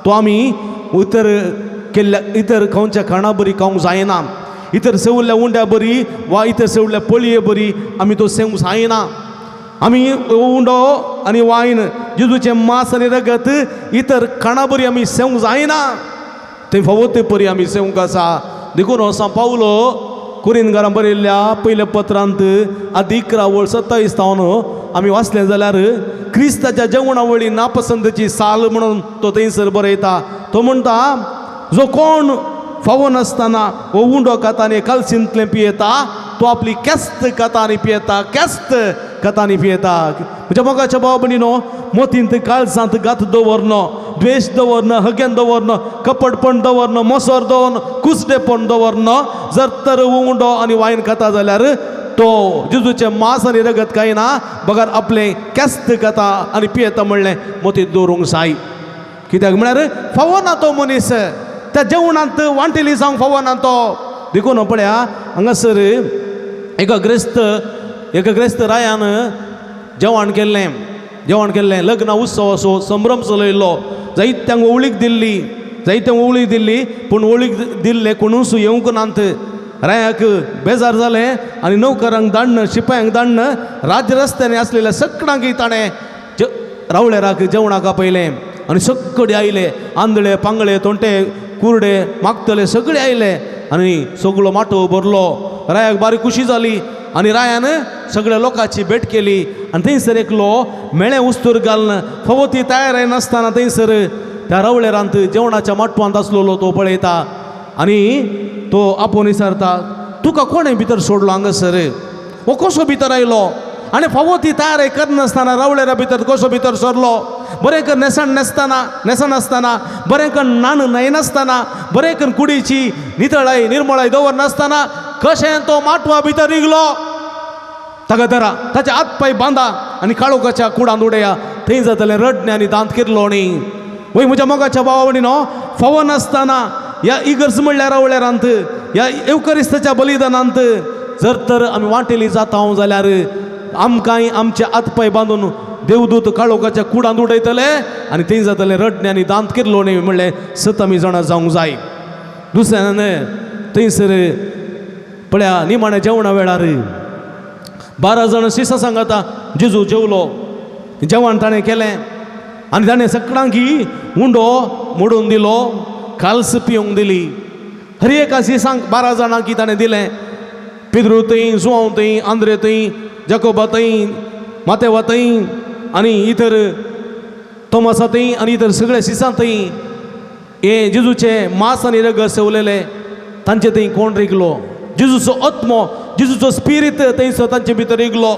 तो आमी इतर खंयच्या खाणा बरी खावंक जायना. इतर सेवल्ल्या उंड्या बरी वा इतर सेवल्ल्या पळये बरी आमी तो सेवंक जायना. आमी उंडो आनी वायन जेजूचें मांस आनी रगत इतर खाणा बरी आमी सेवंक जायना. ते फावो ते परी आमी सेवंक आसा. देखून सांत पावलो कुरिंदकारां बरयल्ल्या पयल्या पत्रांत 11:27 आमी वाचलें जाल्यार क्रिस्ताच्या जेवणावळी नापसंतीची साल म्हणून तो थंयसर बरयता. तो म्हणटा, जो कोण फावो नासतना हो उंडो खाता आनी कालसिंतलें पियेता, तो आपली केस्त खाता आनी पियेता, केस्त खाता आनी पियेता. म्हज्या मोगाच्या भाव भयणीनो, मोतींत काळजांत गात दवरनो, द्वेश दवरनो, हगेन दवरनो, कपटपण दवरनो, मोसोर दवरनो, कुसडेपण दवरनो. जर तर उंडो आनी वायन खाता जाल्यार तो जेजूचें मांस आनी रगत खायना, बगार आपलें केस्त खाता आनी पियेता म्हणलें मोतींत दवरूंक जाय. कित्याक म्हळ्यार फावो ना तो मनीस त्या जेवणांत वांटेली जावंक फावो ना तो. देखून पळया हांगासर एका ग्रेस्त रायान जेवण केल्लें लग्न उत्सव असो संभ्रम चलयल्लो. जायत्यांक ओवळीक दिल्ली पूण ओवळीक दिल्ले कोणूच येवंक नात. रायाक बेजार जालें आनी नौकरांक धाडन, शिपायांक धाडन राजरस्त्यांनी आसलेल्या सगळ्यांक ताणें रावळेराक जेवणाक आपयलें. आनी सगळे आयले, आंधळे पांगळे तोंटे कुरडे मागतले सगळे आयले आनी सगळो माटो भरलो. रायाक बारीक खुशी जाली आनी रायान सगळ्या लोकांची भेट केली. आनी थंयसर एकलो मेळे उस्तूर घालन फावो ती तयार नासतना थंयसर त्या रावळेरांत जेवणाच्या माटवांत आसलेलो तो पळयता आनी तो आपोवन विचारता, तुका कोणें भितर सोडलो हांगासर? हो कसो भितर आयलो? आनी फावो ती तयार करनासतना रावळेरा भितर कसो भितर सरलो? बरें कर नेसन नासतना, बरें कर नान न्हयनासतना, बरें कर कुडीची नितळाय निर्मळाय दवरनासतना कशें तो माटवा भितर इगलो? ताका धरा, ताचे हात पाय बांदा आनी काळोखाच्या कुडांत उडया. थंय जातलें रडणें आनी दांत किरलोणी. वय म्हज्या मोगाच्या भावा भयणीनो, फावो नासतना ह्या इगर्ज म्हणल्यार रावळेरांत, ह्या एवकरिस्ताच्या बलिदानांत जर तर आमी वांटेली जाता जाल्यार आमकांय आमचे हात पाय बांदून देवदूत काळोखाच्या कुडांत उडयतले आनी थंय जातलें रडणें आनी दांत किरलोणी म्हणलें सत आमी जाणा जावंक जाय. दुसऱ्यान थंयसर पळया निमाण्या जेवणा वेळार 12 जाण शिसा सांगता जेजू जेवलो. जेवण ताणें केलें आनी ताणें सगळ्यांक उंडो मोडून दिलो, काल्स पिवंक दिली. हर एका शिसांक 12 जाणांक ताणें दिलें. पिद्रू थंय, जुआंव थंय, आंद्रे थंय, जाकोबा थंय, मातेवा थंय आनी इतर तोमासा थंय आनी इतर सगळे शिसां थंय हे जेजूचें मांस आनी रगत सेवलेले तांचे थंय कोण रिगलो? जेजूचो आत्मो, जेजूचो स्पिरीट थंयसर तांचे भितर इगलो.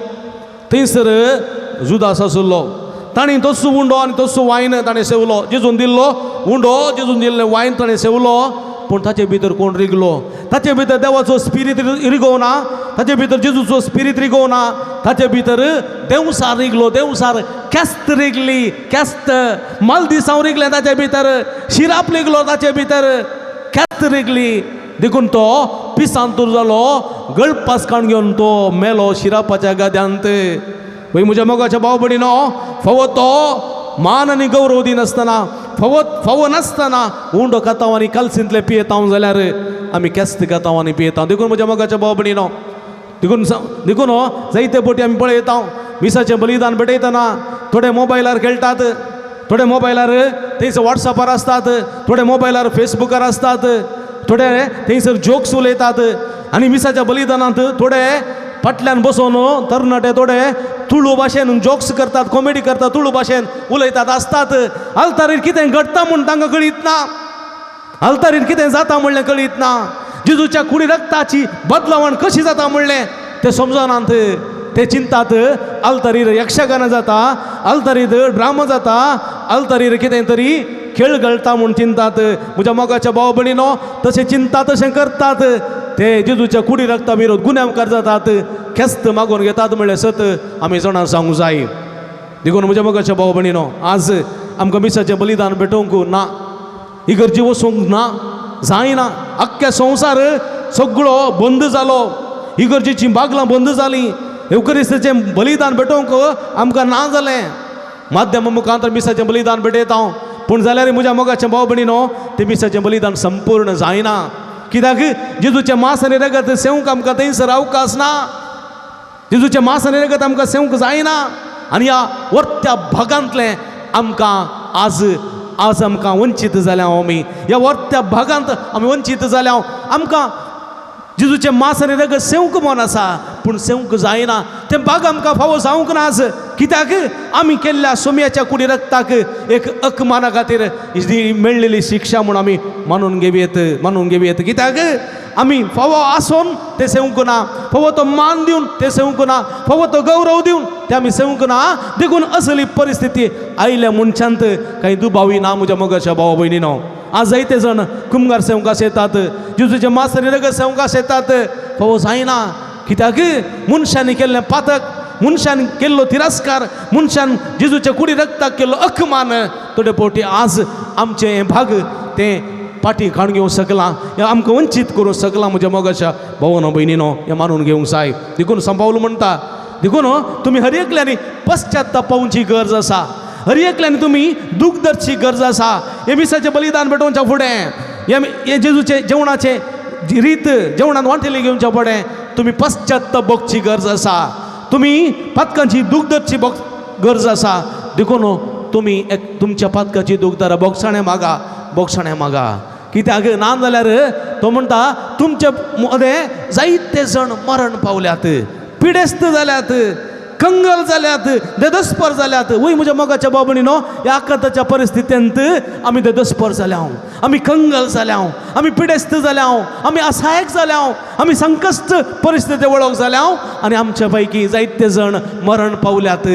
थंयसर जुदास आसलो. ताणें तसो उंडो आनी तसो वायन ताणें सेवलो. जेजून दिल्लो उंडो, जेजून दिल्लें वायन ताणें सेवलो. पूण ताचे भितर कोण रिगलो ताचे भितर देवाचो स्पिरीट रिगोवना ताचे भितर जेजूचो स्पिरीट रिगोवना ताचे भितर देवसार रिगलो देवसार केस्त रिगली केस्त मालदिसांव रिगले ताचे भितर शिराप रिगलो ताचे भितर केस्त रिगली देखून तो पिसांतूर जालो गळपास काण घेवन तो मेलो शिरापाच्या गाद्यांत वय म्हज्या मोगाच्या भाव भयणीनो फावो तो मान आनी गौरव दिनासतना फावो नासतना उंडो खाताव आनी कालसिंतले पियेताव जाल्यार आमी केस्त खाताव आनी पियेताव देखून म्हज्या मोगाच्या भाव भयणीनो देखून जायते फावटी आमी पळयताव मिसाचें बलिदान भेटयतना थोडे मोबायलार खेळटात थोडे मोबायलार थंयसर वॉट्सॅपार आसतात थोडे मोबायलार फेसबुकार आसतात थोडे थंयसर जोक्स उलयतात आनी मिसाच्या बलिदानांत थोडे फाटल्यान बसोन तरणाटे थोडे तुळू भाशेन जोक्स करतात कॉमेडी करतात तुळू भाशेन उलयतात आसतात आल्तारीर कितें घडटा म्हूण तांकां कळीत ना आल्तारीर कितें जाता म्हणलें कळीत ना जेजूच्या कुडी रक्ताची बदलावण कशी जाता म्हणलें ते समजनात ते चिंतात आल्तारीर यक्षगान जाता आल्तारीर ड्रामा जाता आल्तारीर कितें तरी खेळ घडटा म्हूण चिंतात म्हज्या मोगाच्या भाव भयणीनो तशें चिंता तशें करतात ते जेजूच्या कुडी रक्ता विरोध गुन्यांवकार जातात केस्त मागून घेतात म्हणलें सत आमी जाणां सांगूंक जाय देखून म्हज्या मोगाच्या भाव भयणीनो आज आमकां मिसाचें बलिदान भेटोवंक ना इगर्जी वचूंक ना जायना आख्ख्या संवसार सगळो बंद जालो इगर्जेची बागलां बंद जालीं एवकरिस्ताचें बलिदान भेटोवंक आमकां ना जालें माध्यमा मुखांतर मिसाचें बलिदान भेटयता पूण जाल्यार म्हज्या मोगाच्या भाव भयणीनो तें मिसाचें बलिदान संपूर्ण जायना कित्याक जेजूचें मांस आनी रगत सेवंक आमकां थंयसर अवकाश ना जेजूचें मांस आनी रगत आमकां सेवंक जायना आनी ह्या वर्त्या भागांतले आमकां आज आमकां वंचीत जाल्या आमी ह्या वर्त्या भागांत आमी वंचीत जाल्या आमकां जेजूचें मांस आनी रगत सेवंक मन आसा पूण सेवंक जायना तें भाग आमकां फावो जावंक ना आज कित्याक आमी केल्ल्या सोम्याच्या कुडी रक्ताक एक अकमाना खातीर मेळलेली शिक्षा म्हूण आमी मानून घेवयेत कित्याक आमी फावो आसोन ते सेवंक ना फावो तो मान दिवन ते सेवंक ना फावो तो गौरव दिवन ते आमी सेवंक ना देखून असली परिस्थिती आयल्या मनशांत कांय दुबावी ना म्हज्या मोगाच्या भाव भयणीनो आज जायते जण कुमगार सेवंकास येतात जेजूचें मांस आनी रगत सेवंकास येतात फावो जायना कित्याक मनशांनी केल्लें पातक मनशान केल्लो तिरस्कार मनशान जेजूच्या कुडी रक्ताक केल्लो अकमान थोडे फावटी आज आमचे हे भाग ते पाटी काडून घेवंक शकलां हे आमकां वंचीत करूंक शकलां म्हज्या मोगाच्या भावानो भयणीनो हे मानून घेवंक जाय देखून संपावलो म्हणटा देखून तुमी हर एकल्यानी पश्चात्तापावची गरज आसा हर एकल्यानी तुमी दूख धरची गरज आसा हे मिसाचें बलिदान भेटोवच्या फुडें हे जेजूचे जेवणाचे रीत जेवणांत वांटेली घेवच्या फुडें तुमी पश्चात्ताप भोगची गरज आसा तुमी पातकांची दूख धरची गरज आसा देखून तुमी एक तुमच्या पातकाची दूख धरा बोगसाणें मागा कित्याक ना जाल्यार तो म्हणटा तुमचे मदें जायते जण मरण पावल्यात पिडेस्त जाल्यात कंगल जाल्यात देदस्पर जाल्यात वय म्हज्या मोगाच्या भाव भयणीनो ह्या आकांताच्या परिस्थितींत आमी देदस्पर जाल्या आमी कंगल जाल्या आमी पिडेस्त जाल्या आमी असहायक जाल्या आमी संकश्ट परिस्थिती वळख जाल्या आनी आमच्या पैकी जायते जण मरण पावल्यात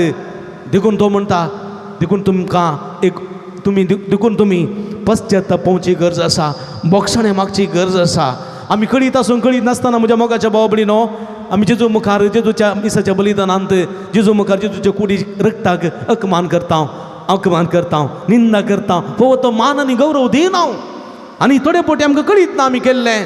देखून तो म्हणटा देखून तुमकां एक तुमी पश्चात्तापावची गरज आसा बोगसाणें मागची गरज आसा आमी कळीत आसून कळीत नासतना म्हज्या मोगाच्या भाव भयणीनो आमी जेजू मुखार जेजूच्या मिसाच्या बलिदानांत जेजू मुखार जेजूच्या कुडी रक्ताक अकमान करता निंदा करता पळय तो मान आनी गौरव दिना आनी थोडे फावटी आमकां कळीत ना आमी केल्लें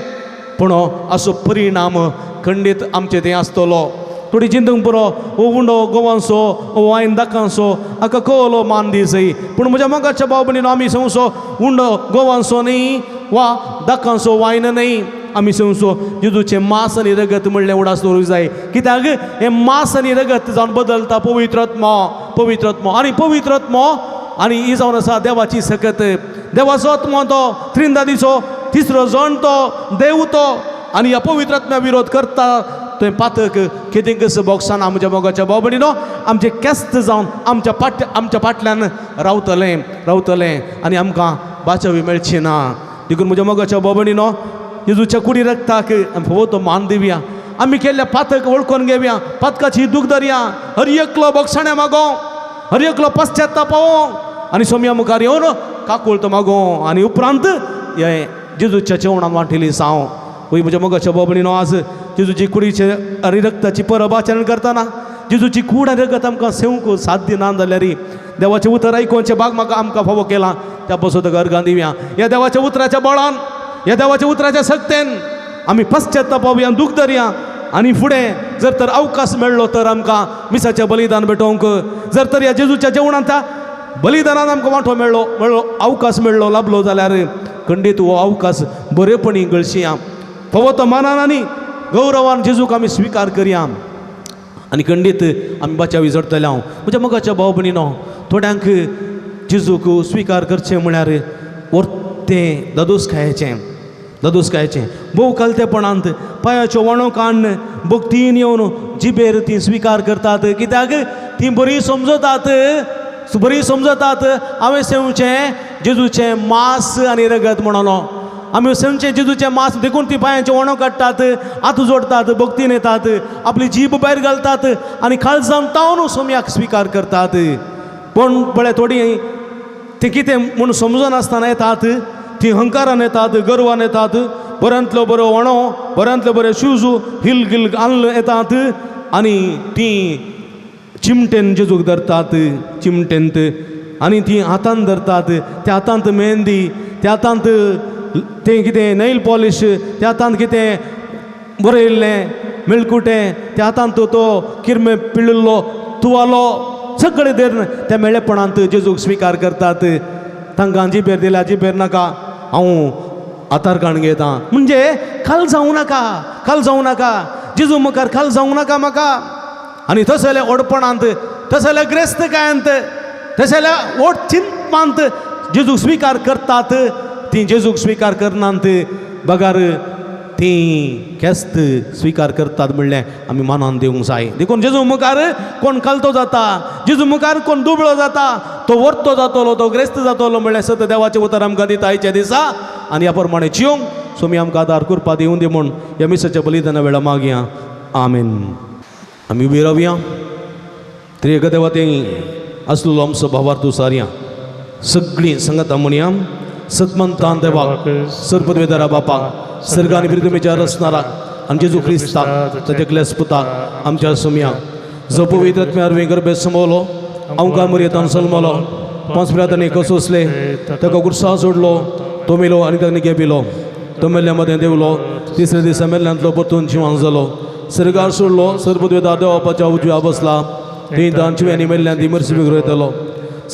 पूण असो परिणाम खंडीत आमचे थंय आसतलो थोडी चिंतूंक पुरो हो उंडो गोवांचो हो वायन दाकांचो हाका कळलो मान दी जाय पूण म्हज्या मोगाच्या भाव भयणीनो आमी संवसो उंडो गोवांचो न्ही वा दाकांचो वायन न्ही आमी संवसो जेजूचें मांस आनी रगत म्हणलें उडास दवरूंक जाय कित्याक हें मांस आनी रगत जावन बदलता पवित्र आत्मो आनी ही जावन आसा देवाची सकत देवाचो आत्मो तो त्रिंदादीचो तिसरो जण तो देव तो आनी ह्या पवित्र आत्म्या विरोध करता थंय पातक कितें कसं बोगसाना म्हज्या मोगाच्या भाव भयणीनो आमचें केस्त जावन आमच्या फाटल्यान रावतलें आनी आमकां बाचावी मेळची ना देखून म्हज्या मोगाच्या भाव भयणीनो जेजूच्या कुडी रक्ताक फावो तो मान दिवया आमी केल्ल्या पातक वळखून घेवया पातकाची दूख धरया हर एकलो बोगसाणें मागो हर एकलो पश्चात्तापावो आनी सोम्या मुखार येवन काकूळट मागो आनी उपरांत हे जेजूच्या जेवणान वांटिली साव वय म्हज्या मोगाच्या बाबणीनो आज जेजूची कुडीचे आनी रक्ताची परब आचरण करतना जेजूची कूड आनी रगत आमकां सेवंक साध्य ना जाल्यार देवाचें उतर आयकोवचें भाग म्हाका आमकां फावो केला त्या पासून अर्गां दिवया ह्या देवाच्या उतराच्या बळान ह्या देवाच्या उतराच्या सक्तेन आमी पश्चात्ताप या दूख धरया आनी फुडें जर तर अवकाश मेळ्ळो तर आमकां मिसाचें बलिदान भेटोवंक जर तर ह्या जेजूच्या जेवणांत त्या बलिदानान आमकां वांटो मेळ्ळो अवकाश मेळ्ळो लाभलो जाल्यार खंडीत हो अवकाश बरेपणी गळशिया फावो तो मानान आनी गौरवान जेजूक आमी स्विकार करया आनी खंडीत आमी बाचावी जडटले हांव म्हज्या मोगाच्या भाव भयणीनो थोड्यांक जेजूक स्विकार करचें म्हळ्यार तें ददोस खायचें भोव कालतेपणांत पांयाच्यो वणो काडन भक्तीन येवन जिबेर ती स्विकार करतात कित्याक ती बरी समजतात हांवें सेवचें जेजूचें मांस आनी रगत म्हणलो आमी सेवचें जेजूचें मांस देखून ती पांयाच्यो वणो काडटात हात जोडटात भक्तीन येतात आपली जीब भायर घालतात आनी काळजान तावन सोम्याक स्विकार करतात पूण पळय थोडी ते कितें म्हूण समजनासतना येतात ती हंकारान येतात गर्वान येतात बऱ्यांतलो बरो वणो बऱ्यांतले बरे शूज हिल गिल घालून येतात आनी ती चिमटेन जेजूक धरतात चिमटेंत आनी ती हातान धरतात त्या हातांत मेहंदी त्या हातांत तें कितें नेल पॉलिश त्या हातांत कितें बरयल्लें मेळकुटें त्या हातांत तो किरमे पिळिल्लो तुवालो सगळें धरून त्या मेळेपणांत जेजूक स्विकार करतात तांकां जिबेर दिल्या जिबेर नाका हांव आतार काण घेता म्हणजे खाल जावं नाका जेजू मुखार खाल जावं नाका म्हाका आनी तसले ओडपणांत तसले ग्रेस्तकायांत तसले ओड चिंतपांत जेजूक स्विकार करतात ती जेजूक स्विकार करनात बगार ती केस्त स्विकार करतात म्हणलें आमी मानान दिवंक जाय देखून जेजू मुखार कोण कालतो जाता जेजू मुखार कोण दुबळो जाता तो वर्तो जातलो तो ग्रेस्त जातलो म्हणलें सत देवाचें उतर आमकां दिता आयच्या दिसा आनी ह्या प्रमाणे जियोंक सोमी आमकां आदार करपा दिवं दी म्हूण ह्या मिसाच्या बलिदाना वेळा मागया आमेन आमी उबी रावया तरी एका देवा तें आसलो आमचो भावार्थ उसारया सगळीं संगता म्हणया सतमंतान देवाक सर्पद्वेदारा बापाक सर्गानी पृथ्वीच्या रचणारा आनी जेजू क्रिस्ताक ताच्या क्लेस पुताक आमच्या सोम्या जो पवित्र आत्म्यार गर्भे समोलो आमकां मर्यादान सलमलो पांच पिरातांनी कसोसले ताका गुरसा सोडलो तो मेलो आनी ताका गेपिलो तो मेल्ल्या मदें देवलो तिसऱ्या दिसा मेल्ल्यांतलो परतून जिवान जालो सर्गार सोडलो सर्पद्वेदार देवा बापाच्या उजव्या बसला थंय तांचव्यांनी मेल्ल्यान ती मरसी येतलो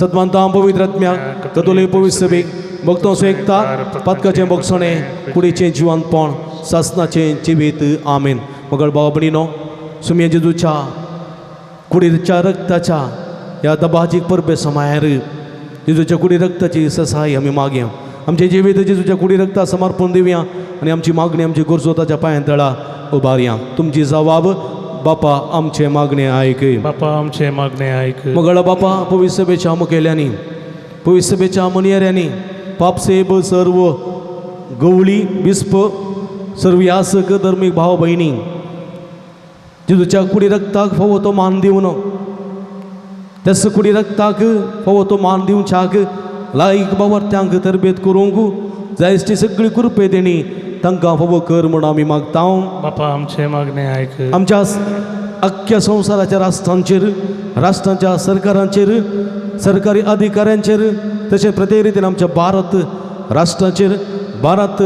सतमंतां पवित्र आत्म्याक कतोलीक पवित्र सभेक भक्तो एकता पातकाचें बगसणें कुडीचें जिवंतपण सासनाचें जिवीत आमेन मगळ भाव भयणीनो सुम्या जेजूच्या कुडीच्या रक्ताच्या ह्या दबाजीक परबे समायर जेजूच्या कुडी रक्ताची ससाय आमी मागया आमचें जिवीत जेजूच्या कुडी रक्ता समर्पण दिवया आनी आमची मागणी आमची गोरजो ताच्या पांयां तळा उबारया तुमची जबाब बापा आमचे मागणे आयक बापा आमचे मागणे आयक मगळ बापा पवित्र सभेच्या मुखेल्यांनी पवित्र सभेच्या मनियऱ्यांनी पापसेब सर्व गवळी बिस्प सर्व यासक धर्मीक भाव भयणी जेजूच्या कुडी रक्ताक फावो तो मान दिवन तेस कुडी रक्ताक फावो तो मान दिवच्याक लायक बावर्त्यांक तरबेत करूंक जाय ती सगळी कृपे देणी तांकां फावो कर म्हूण आमी मागता बापा आमचे मागणे आयक आमच्या अख्ख्या संवसाराच्या राष्ट्रांच्या सरकारांचेर सरकारी अधिकाऱ्यांचेर तशेंच प्रत्येक रितीन आमच्या भारत राष्ट्राचेर भारत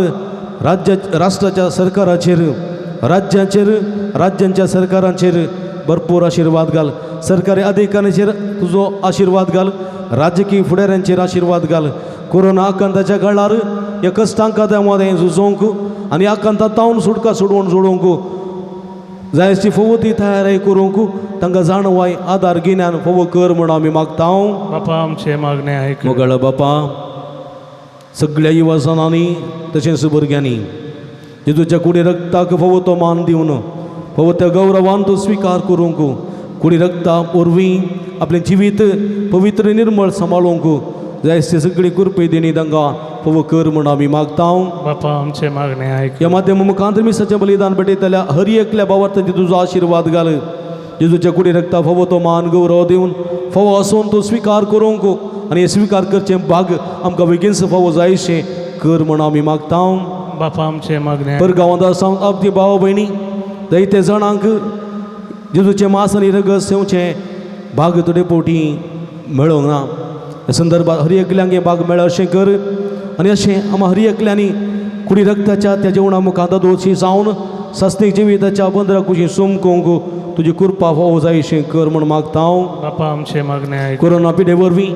राष्ट्राच्या सरकाराचेर राज्यांच्या सरकारांचेर भरपूर आशिर्वाद घाल सरकारी अधिकाऱ्यांचेर तुजो आशिर्वाद घाल राजकीय फुडाऱ्यांचेर आशिर्वाद घाल कोरोना आकांताच्या काळार ह्या कश्टांक मदें झुजोवंक आनी आकांतां तावन सुटका सोडवून जोडोवंक जाय ती फवती तयारी करूंक तांकां जाणवाय आदार गिन्यान फावो कर म्हूण आमी मागता बापा आमचे मागणे आयक मोगळ बापा सगळ्या युवाजनांनी तशेंच भुरग्यांनी जेजूच्या कुडी रक्ताक फावो तो मान दिवन फावो त्या गौरवान तो स्विकार करूंक कुडी रक्ता वरवीं आपलें जिवीत पवित्र निर्मळ सांबाळूंक जाय ती सगळी कृपे देणी तांकां फावो कर म्हूण आमी मागता बापा आमचे मागणे आयक ह्या माध्यमा मुखांत मिसाचें बलिदान भेटयतल्या हर एकल्या भावार्थांची तुजो आशिर्वाद घाल जेजूच्या कुडी रक्ता फावो तो मान गौरव दिवन फावो आसून तो स्विकार करूंक आनी हे स्विकार करचें भाग आमकां बेगीनच फावो जायशें कर म्हण आमी मागता बापा आमचे मागणे पर गांवांत आसा आपली भाव भयणी जायते जाणांक जेजूचे मास आनी रगत सेवचे भाग थोडे पोटी मेळोंक ना ह्या संदर्भात हर एकल्यांक हें भाग मेळ अशें कर आनी अशें आमी हर एकल्यांनी कुडी रक्ताच्या त्या जेवणा मुखार दोशी जावन सस्तीक जिविताच्या बंदरा कुशी सुमकोंक तुजी कृपा फावो जाय अशें कर म्हण मागता बापा आमचे मागणे आयक कोरोना पिडे वरवीं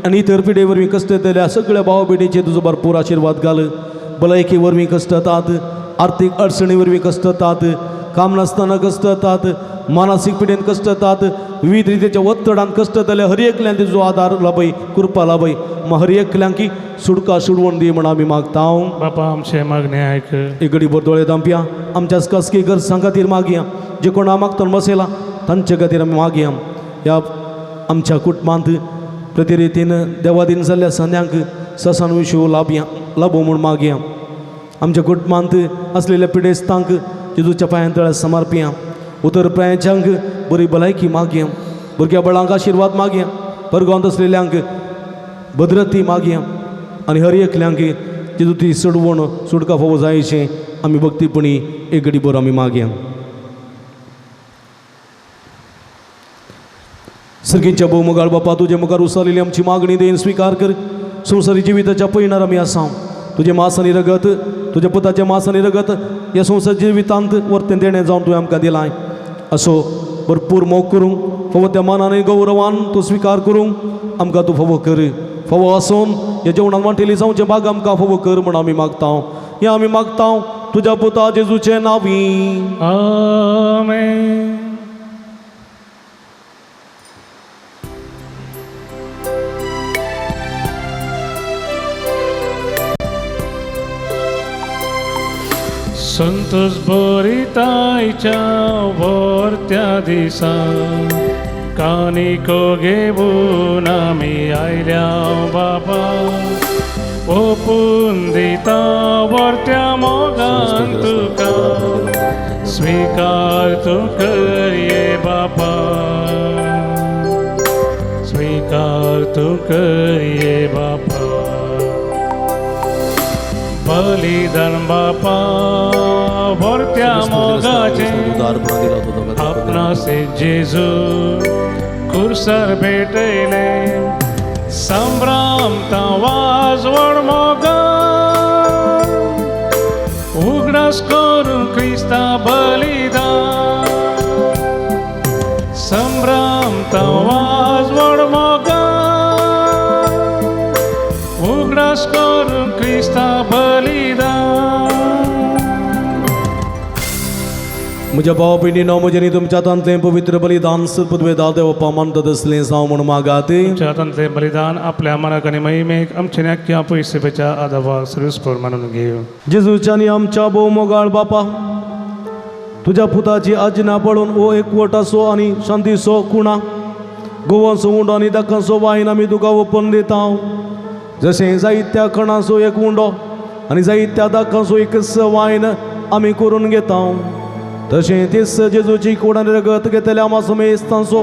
आनी इतर पिडे वरवीं कश्ट येतल्या सगळ्या भाव भयणीचेर तुजो भरपूर आशिर्वाद घाल भलायकी वरवीं कश्ट येतात आर्थीक अडचणी वरवीं कश्ट येतात काम नासतना कश्ट येतात मानसीक पिडेन कश्ट येतात विविध रितीच्या वत्तडान कश्ट येतले हर एकल्यांक तुजो आदार लाभय कृपा लाभय हर एकल्यांक सुडका सुडवण दी म्हण आमी मागता बापा आमचे मागणे आयक एक घडी भर दोळे दांपया आमच्या खासगी गरजां खातीर मागया जे कोण मागतना बसयला तांचे खातीर आमी मागया ह्या आमच्या कुटुंबांत प्रतिरितीन देवादीन जाल्ल्या संद्यांक ससान विशू लाभो म्हूण मागया आमच्या कुटुंबांत असलेल्या पिडेस्तांक जेजूच्या पांयां तळ्या समर्पया उतर प्रायांच्यांक बरी भलायकी मागया भुरग्या बळांक आशिर्वाद मागया परगांवत असलेल्यांक भद्रती मागया आनी हर एकल्यांक जेजू ती सडवण सुडका फावो जाय अशें आमी भक्तीपणी एक घडी भर आमी मागया सर्गीच्या भोवमोगाळ बापा तुजे मुखार उसालेली आमची मागणी देन स्वीकार कर संवसारी जिविताच्या पैणार आमी आसा तुजे मास आनी रगत तुज्या पुताचें मास आनी रगत ह्या संवसार जिवितांत वर्तें देणें जावन तुवें आमकां दिलां असो भरपूर मोग करूंक फावो त्या मानान आनी गौरवान तूं स्वीकार करूंक आमकां तूं फावो कर फावो आसून ह्या जेवणान वांटेली जावचें भाग आमकां फावो कर म्हण आमी मागता हें आमी मागता तुज्या पुता जेजूचे नांवी आमेन संतोष भरितायच्या वर्त्या दिसा कानिको घेवन आमी आयल्या बाबा ओपून दिता वर्त्या मोगान तुका स्वीकार तूं कर ये बापा स्वीकार तूं कर ये बापा बलिदान बापा वर्त्या मोगाचे आपणासे जेजू खुर्सार भेटले संभ्रामता वाजवण मोगा उगडास करून क्रिस्ता बलिदान संभ्रामता वाजवण मोगा उगडास करून क्रिस्ता बलिदान म्हज्या भाव भयणीनो म्हजें तुमच्या हातांतलें पवित्र बलिदान सद्पदवे देवपा मानता तसलें जावं म्हण मागात तुमच्या हातांतलें बलिदान आपल्या मनाक आनी महिमेक आमचे नाक्या पयसेच्या आदावाक सर्वस्पर मानून घेव जेजूच्या आनी आमच्या भोव मोगाळ बापा तुज्या पुताची आज्ञा पळोवन ओ एकवटाचो आनी शांतीचो कुणा गोवाचो उंडो आनी दाखांचो वायन आमी तुका ओपन दिता जशें जायत्या कणाचो एक उंडो आनी जायत्या दाखांचो एकच वायन आमी करून घेता तशें तेच जेजूची कूड आनी रगत घेतल्या आमाचो मेस्तांचो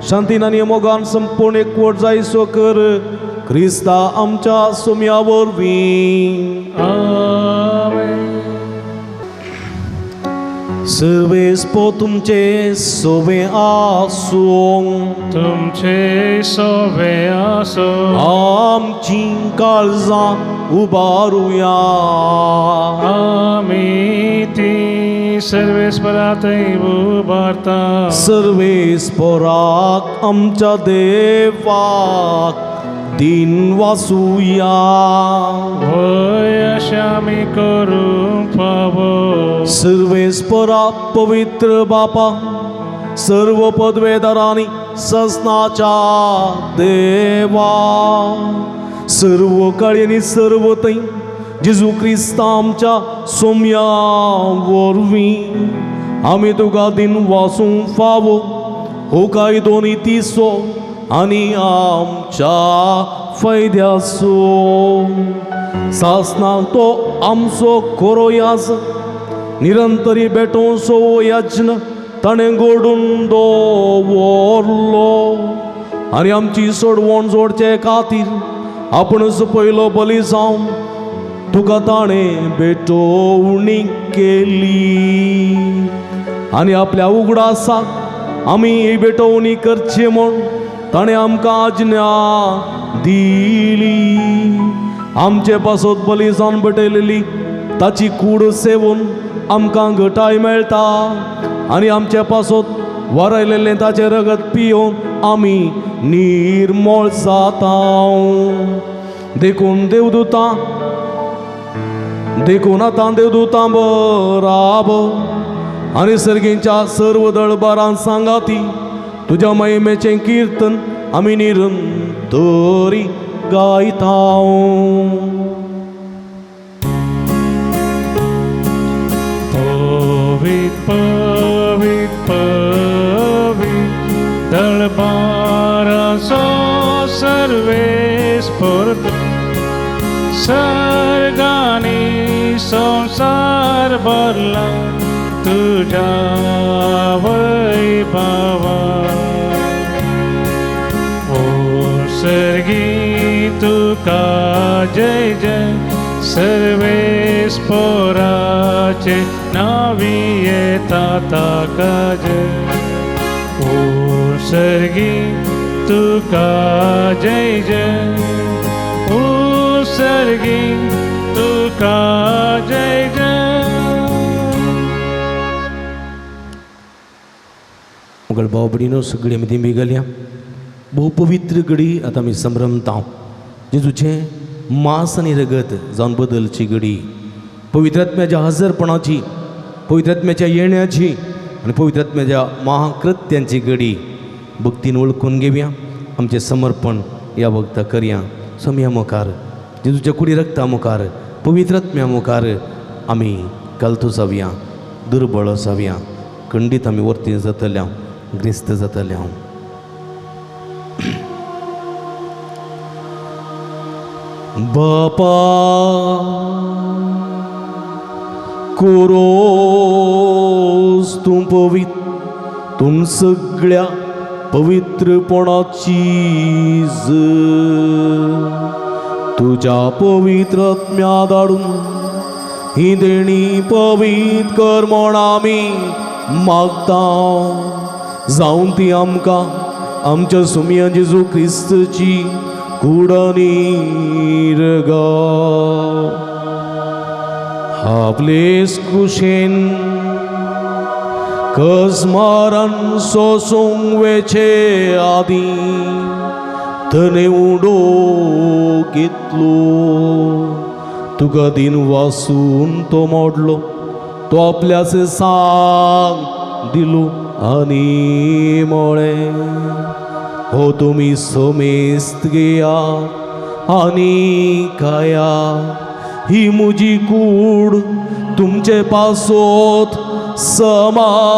शांतीन आनी मोगान संपूर्ण एकवट जायसो कर क्रिस्ता आमच्या सोम्या वरवीं आमेन सर्वेस्पो तुमचे सोबे आसूं तुमचे सोबे आसो आमची काळजां उबारुया आमी ती सर्वेस्परातय उबारता सर्वेस्पराक आमच्या देवाक दिन वासुया होय अशें आमी करूंक फावो सर्वेस्परा पवित्र बापा सर्व पदवेदारांनी ससनाच्या देवा सर्व काळी आनी सर्व थंय जेजू क्रिस्ता आमच्या सोम्या वरवीं आमी तुका दिन वासूंक फावो हो काय दोनी तिसो आनी आमच्या फायद्याचो सासनाक तो आमचो खरो याज निरंतरी बेटोवचो यज्ञ ताणें घडून दवरलो आनी आमची सोडवण जोडचे खातीर आपणच पयलो बली जावन तुका ताणें भेटोवणी केली आनी आपल्या उगडासाक आमी ही भेटोवणी करची म्हूण ताणें आमकां आज्ञा दिली. आमचे पासत बली जावन भेटयलेली ताची कूड सेवून आमकां घटाय मेळटा आनी आमचे पासत वरयलेलें ताचें रगत पियोन आमी निर्मळ जाता. देखून आतां देवदूतां बराबर आनी सर्गींच्या सर्व दळबारां सांगाती तुज्या महिमेचें कीर्तन आमी निरंतरी गायता. पवित्र पवित्र पवित्र दळबाराचो सर्वेस्पर सर्गांनी संसार भरला तुझ्या वैभवा. ओ सर्गी तुका जय जय सर्वेस्पराचे नावी येता ताका जय. ओ सर्गी तुका जय जय. ओ सर्गी तुका जय जय. मुगळ बावबडीनो सगळी मदीं बिगल्या भोव पवित्र घडी आतां आमी संभ्रमता. जेजूचें मांस आनी रगत जावन बदलची घडी, पवित्रात्म्याच्या हजरपणाची, पवित्रात्म्याच्या येण्याची आनी पवित्रात्म्याच्या महाकृत्यांची घडी भक्तीन वळखून घेवया. आमचें समर्पण ह्या वखदां करया. सोम्या मुखार जेजूच्या कुडी रक्ता मुखार पवित्रात्म्या मुखार आमी कालतो जावया, दुर्बळ जावया, खंडीत आमी वर्ती जातल्या, ग्रिस्त जातल्या. बापा कोरोस तूं पवित्र, तूं सगळ्या पवित्रपणाची तुझ्या पवित्र आत्म्या धाडून ही देणी पवित्र कर म्हूण आमी मागता. जावन ती आमकां आमच्या सुम्या जेजू क्रिस्तची कूड आनी रगत आपलेच कुशेन कसमारान सोसूंक वेचे आदी तने उडो घेतलो. तुका दिन वासून तो मोडलो, तो आपल्याच सांग दिलो आनी मोळे. हो तुमी सोमेस्त घेया आनी खाया, ही म्हजी कूड तुमचे पासत समापूंची.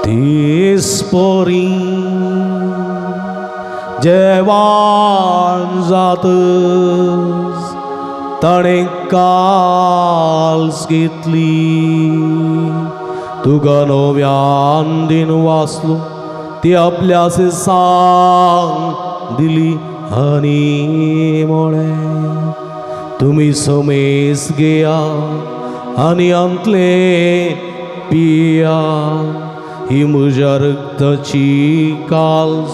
तेस्परी जेवाण जातच ताणें काल्स घेतली. तुका नव्यान दिन वाचलो, ती आपल्यास सांग दिली आनी मोळे. तुमी समेस घेया आनी अंतले पिया, ही म्हज्या रक्ताची काल्स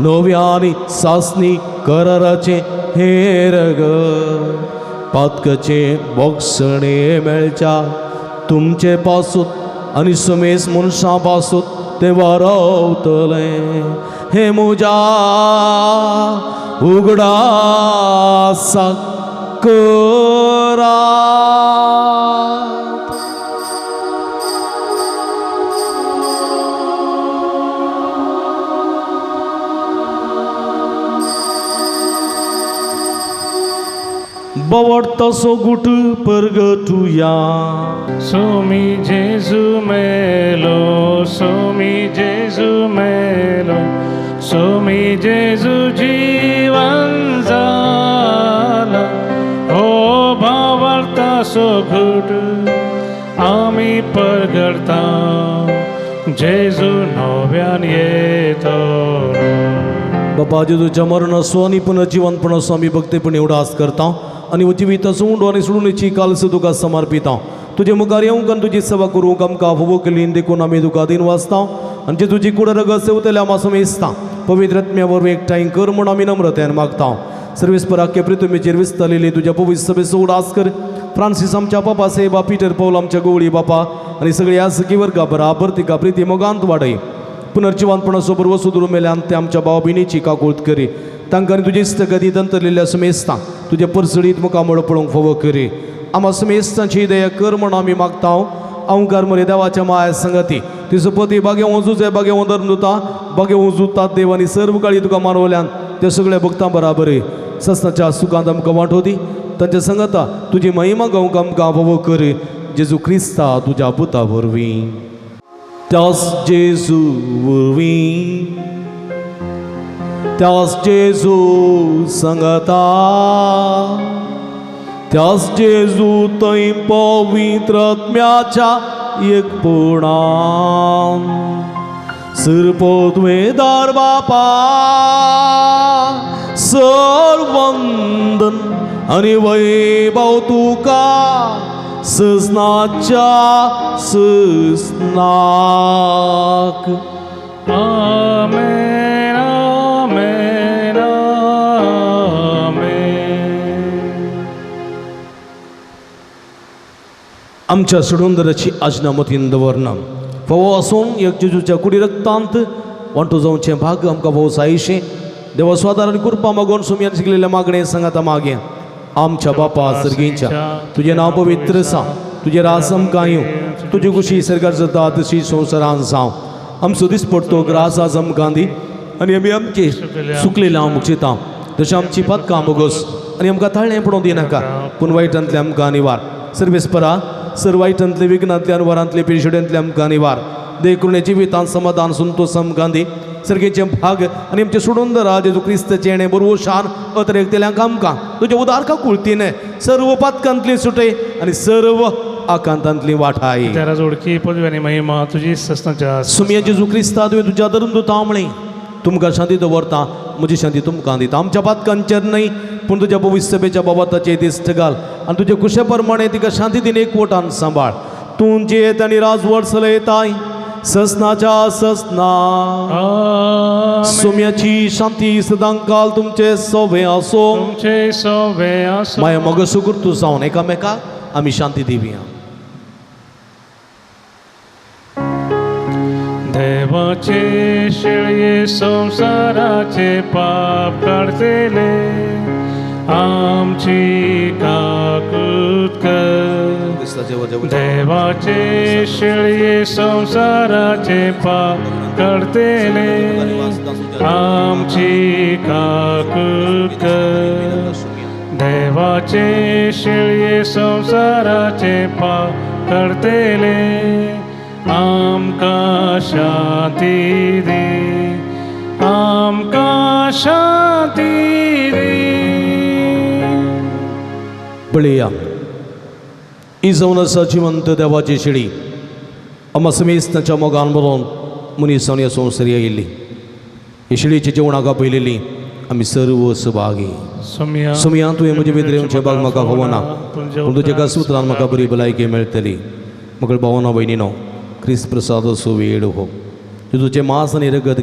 नव्यानी सासणी कराराचे हे रगत. पातकाचे बोगसणे मेळच्या तुमचे पासूत आनी समेस मनशां पासूत ते वारवतले. हे म्हज्या उगडासाक करा. बवडतसो गुट परगटुया. सोमी जेजू मेलो, सोमी जेजू मेलो, सोमी जेजू जीवन जाला. ओ मारता सो घुट आम्ही परगडता जेजू नव्यान येतो. बापा जेजूच्या मरणासो आणि पुनर्जीवनपणासो आम्ही भक्तीपणे उडास करता आणि जिविताचो उंडो आणि सोडूनची कालसो तुका समर्पिता. तुझे मुखार येवंक आनी तुजी सेवा करूंक आमकां फोव केलीन देखून आमी तुका दिन वाचता आनी जे तुजी कुड रगत सेवतल्या आमी समेजता. पवित्र आत्म्या वरवीं एकठांय कर म्हूण आमी नम्रतेन मागता. सर्वेस्पराख्य प्रितुमेचेर विस्तारलेली तुज्या पवित्र सभेचो उडास कर. फ्रांसीस आमच्या बापा सेबा पिटर पौल आमच्या गवळी बापा आनी सगळ्या सखी वर्गा बराबर तिका प्रिती मोगांत वाडय. पुनर्जीवनपणाचो बरो सुदूर मेल्यान ते आमच्या भाव भयणीची काकूळट करी. तांकां आनी तुजे इश्टगतींत अंतरलेल्या समेजता तुजे परसडीत मुखामळ पळोवंक फोव करी. आम्हा समेस्तांची दया कर म्हूण आमी मागता. अवंकार मरे देवाच्या माया संगती तिचो पती बागे वंजूच बागे वंदर नुता बागे वंजूतात देव आनी सर्व काळी तुका मानवल्यान त्या सगळ्या भक्तां बराबर सस्नाच्या सुखांत आमकां वांटोवदी. तांच्या संगता तुजी महिमा गावंक आमकां फोव कर. जेजू क्रिस्ता तुज्या पुता वरवीं त्यास जेजू वरवीं त्यास जेजू संगता त्यास जेजू थंय पवित्र आत्म्याच्या एकपणान सर्पोद्वेदार बापा सर्वंदन आनी वैभव तुका सजनाच्या सजनाक. आमेन आमेन आमेन. आमच्या सुडोंदराची आज्ञा मतीन दवरना. फोव आसून एक जेजूच्या कुडी रक्तांत वांटो जावचें भाग आमकां फोव सायशें. देवा स्वादार आनी कृपा मागोवन सुमयान शिकलेल्या मागणें सांगाता मागे. आमच्या बापा सर्गींच्या तुजें नांव पवित्र आसा. तुजें रास आमकां येवं. तुजी खुशी सरकार जाता तशी संवसारांत जावं. आमचो दिसपडतो ग्रास आज आमकां दी आनी आमी आमचे सुकलेल्या मुक्षिता तशें आमची पातकां मोगोस आनी आमकां ताळ्ळें पडोवंक दिनाका पूण वायटांतले आमकां निवार. सर्वेस्परा सर वायटांतले विघ्नांतल्यान वरांतले पिरशेड्यांतले आमकां निवार. दे करून जिवितांत समाधान संतोष आमकां दी. सर्गेचे भाग आनी आमचे सोडून दरा जेजू क्रिस्ताचें येणें बरोबर शान अतरेकतेल्यांक आमकां तुज्या उदारका कुळतीन सर्व पातकांतली सुटय आनी सर्व आकांतांतली वाठाय. त्याला जोडकी पदवी आणि महिमा तुझी सस्नाच्या. सुमया जेजू क्रिस्ता तुवें तुज्या धरून दोतावमणी तुमकां शांती दवरता. म्हजी शांती तुमकां दिता. आमच्या पातकांचेर न्हय पूण तुज्या पवित्र सभेच्या बाबताचेर दिश्ट घाल आनी तुजे कुशे प्रमाणे तिका शांती दिन एकवटान सांबाळ. तूं जेत आनी राजवट चलयताय ससनाच्या ससना. सुम्याची शांती सदां काल तुमचे सोबे आसो. तुमचे सोबे आसो. माया मग सुकृतू जावन एकामेकाक आमी शांती दिवया. देवाचे शिळये संसाराचे पाप काढतेले आमची काकूत कर. देवाचे शिळये संसाराचे पाप काढतेले आमची काकूत कर. देवाचे शिळये संसाराचे पाप काढतेले आमकां शांती दी. आमकां शांती दी. बळया ही जावन आसा जिवंत देवाची शिडी. आम्हा समेस्ताच्या मोगान बरोवन मनीस ह्या संवसारी आयिल्ली. ही शिडीची जेवणाका पयलेली आमी सर्व सहभागी. सुमया तुवें म्हजे भितर भाग म्हाका खवना पूण तुज्या एका सुत्रान म्हाका बरी भलायकी मेळटली. म्हाका भावना भयणीनो क्रिस्त प्रसाद असो वेळ हो तुजें मांस आनी रगत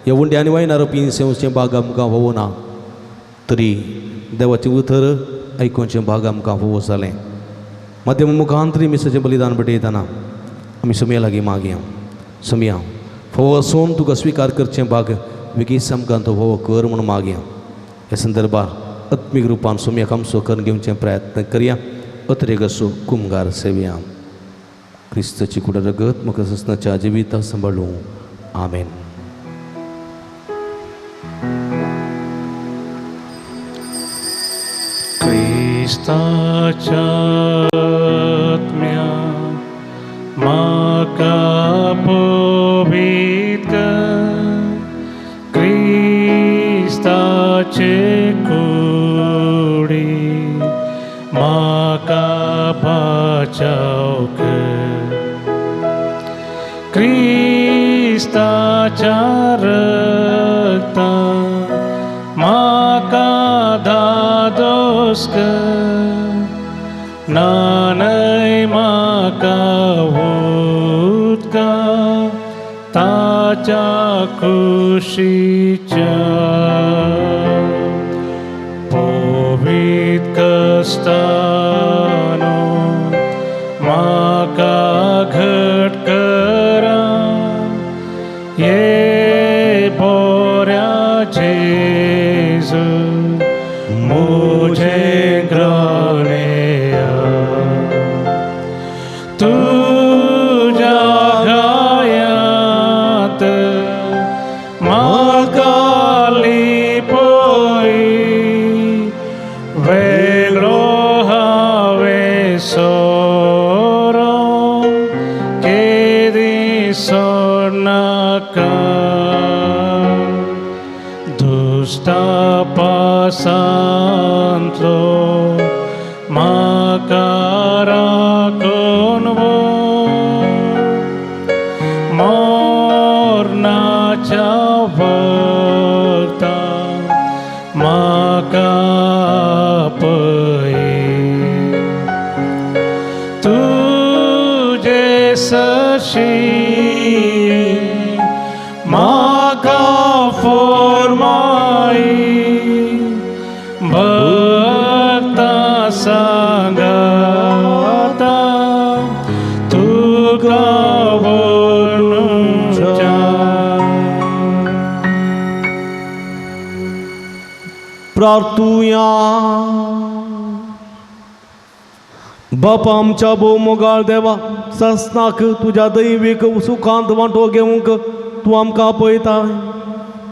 ह्या वंड्यांनी वायनार पिंसेवचें भाग आमकां फोव ना तरी देवाचें उतर आयकुचें भाग आमकां फोव जालें. माध्यम मुखांतरी मिसाचें बलिदान भेटयतना आमी सुमया लागीं मागया. सुमया फोव आसून तुका स्विकार करचें भाग बेगीच आमकां तो फोव कर म्हूण मागया. ह्या संदर्भार आत्मीक रुपान सुमयाक आमचो करून घेवचें प्रयत्न करया. अतरेक असो कुमगार सेवया. क्रिस्ताची कुड रगत म्हाका ससनाच्या जिविता सांबाळूं. आमेन. क्रिस्ताच्या आत्म्या म्हाका पवित्र कर. क्रिस्ताचे कुडी म्हाका बचाव कर क्रिस्ताच्या रक्तान म्हाका धादोस कर नानय म्हाका उदका ताच्या कुशीच्या पवित्र कस्तानो म्हाका घट करा ये बोऱ्या जेजू मुझे ग्रहणेया तुझ्या गायात म्हाका लिपोई वेगळो हांवें सोरो केदी सोडनाका दुश्टा पासांतलो म्हाका राखून मोरनाच्या वक्ता म्हाका पळय तुजे सशी म्हाका फॉर्माई भक्ता सांगाता तुका वळणुच्या प्रार्थुया बापा आमच्या भोवमोगाळ देवा ससनाक तुझ्या दैवीक सुखांत वांटो घेवंक तूं आमकां आपयता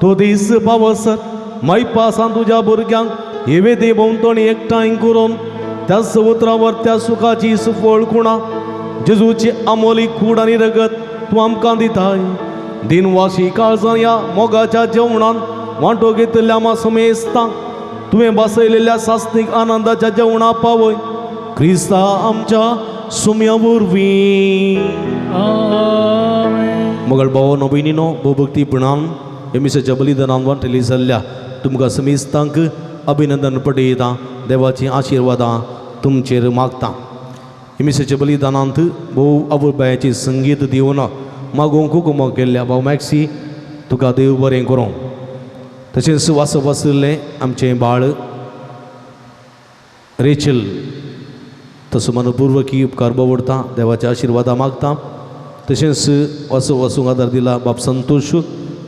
तो दीस पावसर मायपासान तुज्या भुरग्यांक हे वेदे भोंवतणी एकठांय करून त्या समुद्रावर त्या सुखाची सुफळ कुणा जेजूची आमोली कूड आनी रगत तूं आमकां दिताय दिनवाशी काळजां ह्या मोगाच्या जेवणान वांटो घेतल्या आमा समेस्तांक तुवें बसयलेल्या सासनीक आनंदाच्या जेवणा पावय क्रिस्ता आमच्या सुम्या वरवीं मोगळ भावानो भयणीनो भोवभक्तीपणान हे मिसाच्या बलिदानान वांटली जाल्ल्या तुमकां समेस्तांक अभिनंदन पटयता देवाची आशिर्वादां तुमचेर मागता हे मिसाच्या बलिदानांत भोव आवयबायाची संगीत दिवन मागोवंक कुमो केल्ल्या भाव मॅक्सी तुका देव बरें करूं तशेंच वासप आशिल्लें आमचें बाळ रेचल तसो मनपूर्वकी उपकार बावडता देवाच्या आशिर्वादा मागता तशेंच वासूंक आदार दिला बाप संतोष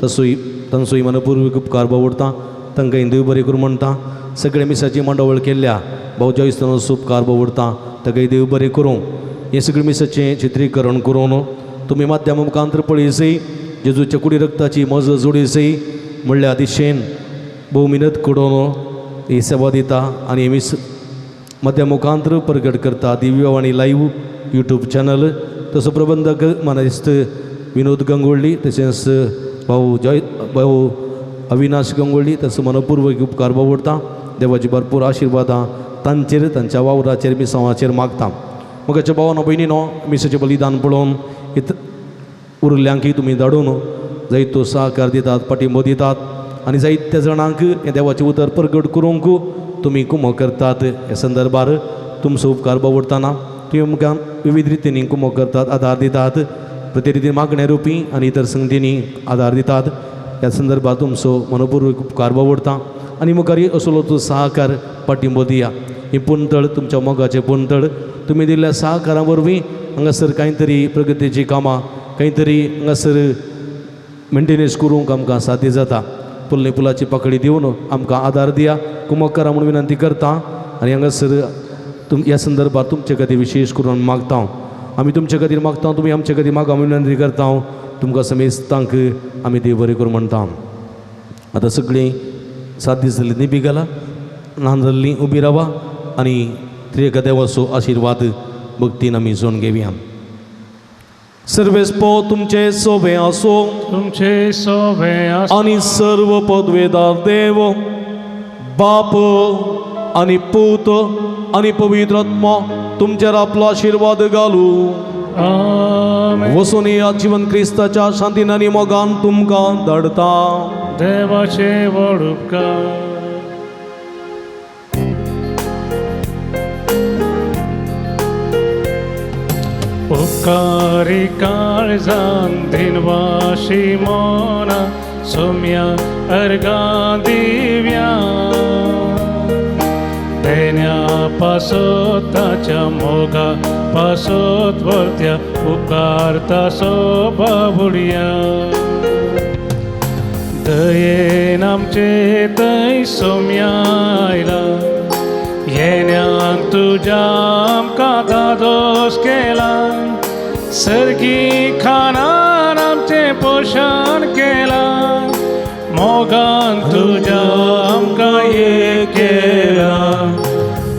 तसोय तांचोय मनपूर्वक उपकार बावडता तांकां देव बरें करूं म्हणटा सगळे मिसाची मांडवळ केल्ल्या भाव जॉयस्तानचो उपकार बावडता ताकाय देव बरें करूं हें सगळें मिसाचें चित्रीकरण करून तुमी माध्यमा मुखांतर पळयसय जेजूच्या कुडी रक्ताची मज जोडीसय म्हणल्या दिशेन भोव मिनत करून ही सेवा दिता आनी मिस माध्यम मुखांतर प्रकट करता दिव्यवाणी लाईव्ह यूट्यूब चॅनल तसो प्रबंधक मानेस्त विनोद गंगोळी तशेंच भाऊ अविनाश गंगोळी तसो मनपूर्वक उपकार बावडता देवाची भरपूर आशिर्वादां तांचेर तांच्या वावराचेर मिसावाचेर मागता मोगाच्या भावानो भयणीनो मिसाचें बलिदान पळोवन उरल्यांकय तुमी धाडून जायतो सहकार दितात पाठिंबो दितात आनी जायत्या जाणांक हें देवाचें उतर प्रगट करूंक तुमी कुमो करतात ह्या संदर्भार तुमचो उपकार बावडटाना तुमी आमकां विविध रितींनी कुमो करतात आदार दितात प्रतिनिधी मागण्या रुपी आनी इतर संगतींनी आदार दितात ह्या संदर्भात तुमचो मनपूर्वक उपकार बावडटा आनी मुखारी असलो तो सहकार पाठिंबो दिया ही पुंतळ तुमच्या मोगाचें पुंतळ तुमी दिल्ल्या सहकारा वरवीं हांगासर कांय तरी प्रगतीची कामां कांय तरी हांगासर मेंटेनन्स करूंक आमकां साध्य जाता पुल्ले पुलाची पकडी दिवन आमकां आदार दिया कुमक करा म्हणून विनंती करता आनी हांगासर ह्या संदर्भात तुमचे खातीर विशेश करून मागता आमी तुमचे खातीर मागता तुमी आमचे खातीर मागा विनंती करता तुमकां समेस्तांक आमी देव बरें करूं म्हणटा आतां सगळीं साध्य जाल्ली न्ही घाला ल्हान जाल्लीं उबी रावा आनी त्रिएका देवाचो आशिर्वाद भक्तीन आमी जोन घेवया सर्वेस्पो तुमचे सोबे आसो तुमचे सोबे आनी सर्व पदवेदार देव बाप आणि पूत आणि पवित्र आत्मा तुमच्यावर आपला आशीर्वाद घालू. आमेन. वसून या जीवन क्रिस्ताच्या शांतीन आणि मोगान तुमकां धाडता. देवाचे व्हड उपकार. उपकारी काळजान दिनवाशी मोना सोम्या अर्गां दिव्या देण्या पासोत ताच्या मोगा पासोत वर्त्या उपकारता सोबाबुडया. दयेन आमचे थंय सोम्या आयला येण्यान तुज्या आमकां दादोस केला. सर्गी खानान आमचें पोशण केलां. मोगान तुज्या आमकां ये केला.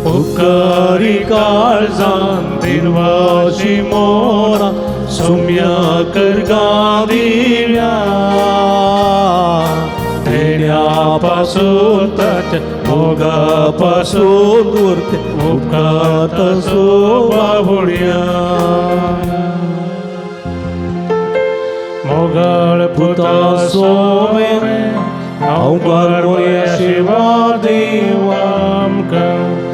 उपकारी काळजान दिनवाशी मोना सोम्या करगां दिव्या देण्या पासून ताच्या मोगा पासून उरते उपकार सोबाबुडया. मोगाळ पुता सोमे हांव बरोय आशीर्वाद दिवा आमकां.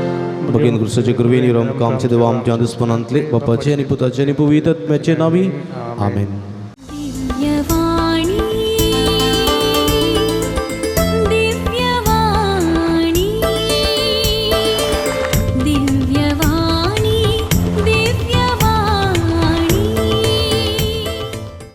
भगीन क्रिस्ताचे कृपेन आमकां आमच्या देवा आमच्या दुस्मनांतले बापाचे आनी पुताचे आनी पवित्र आत्म्याचे नावी आमेन.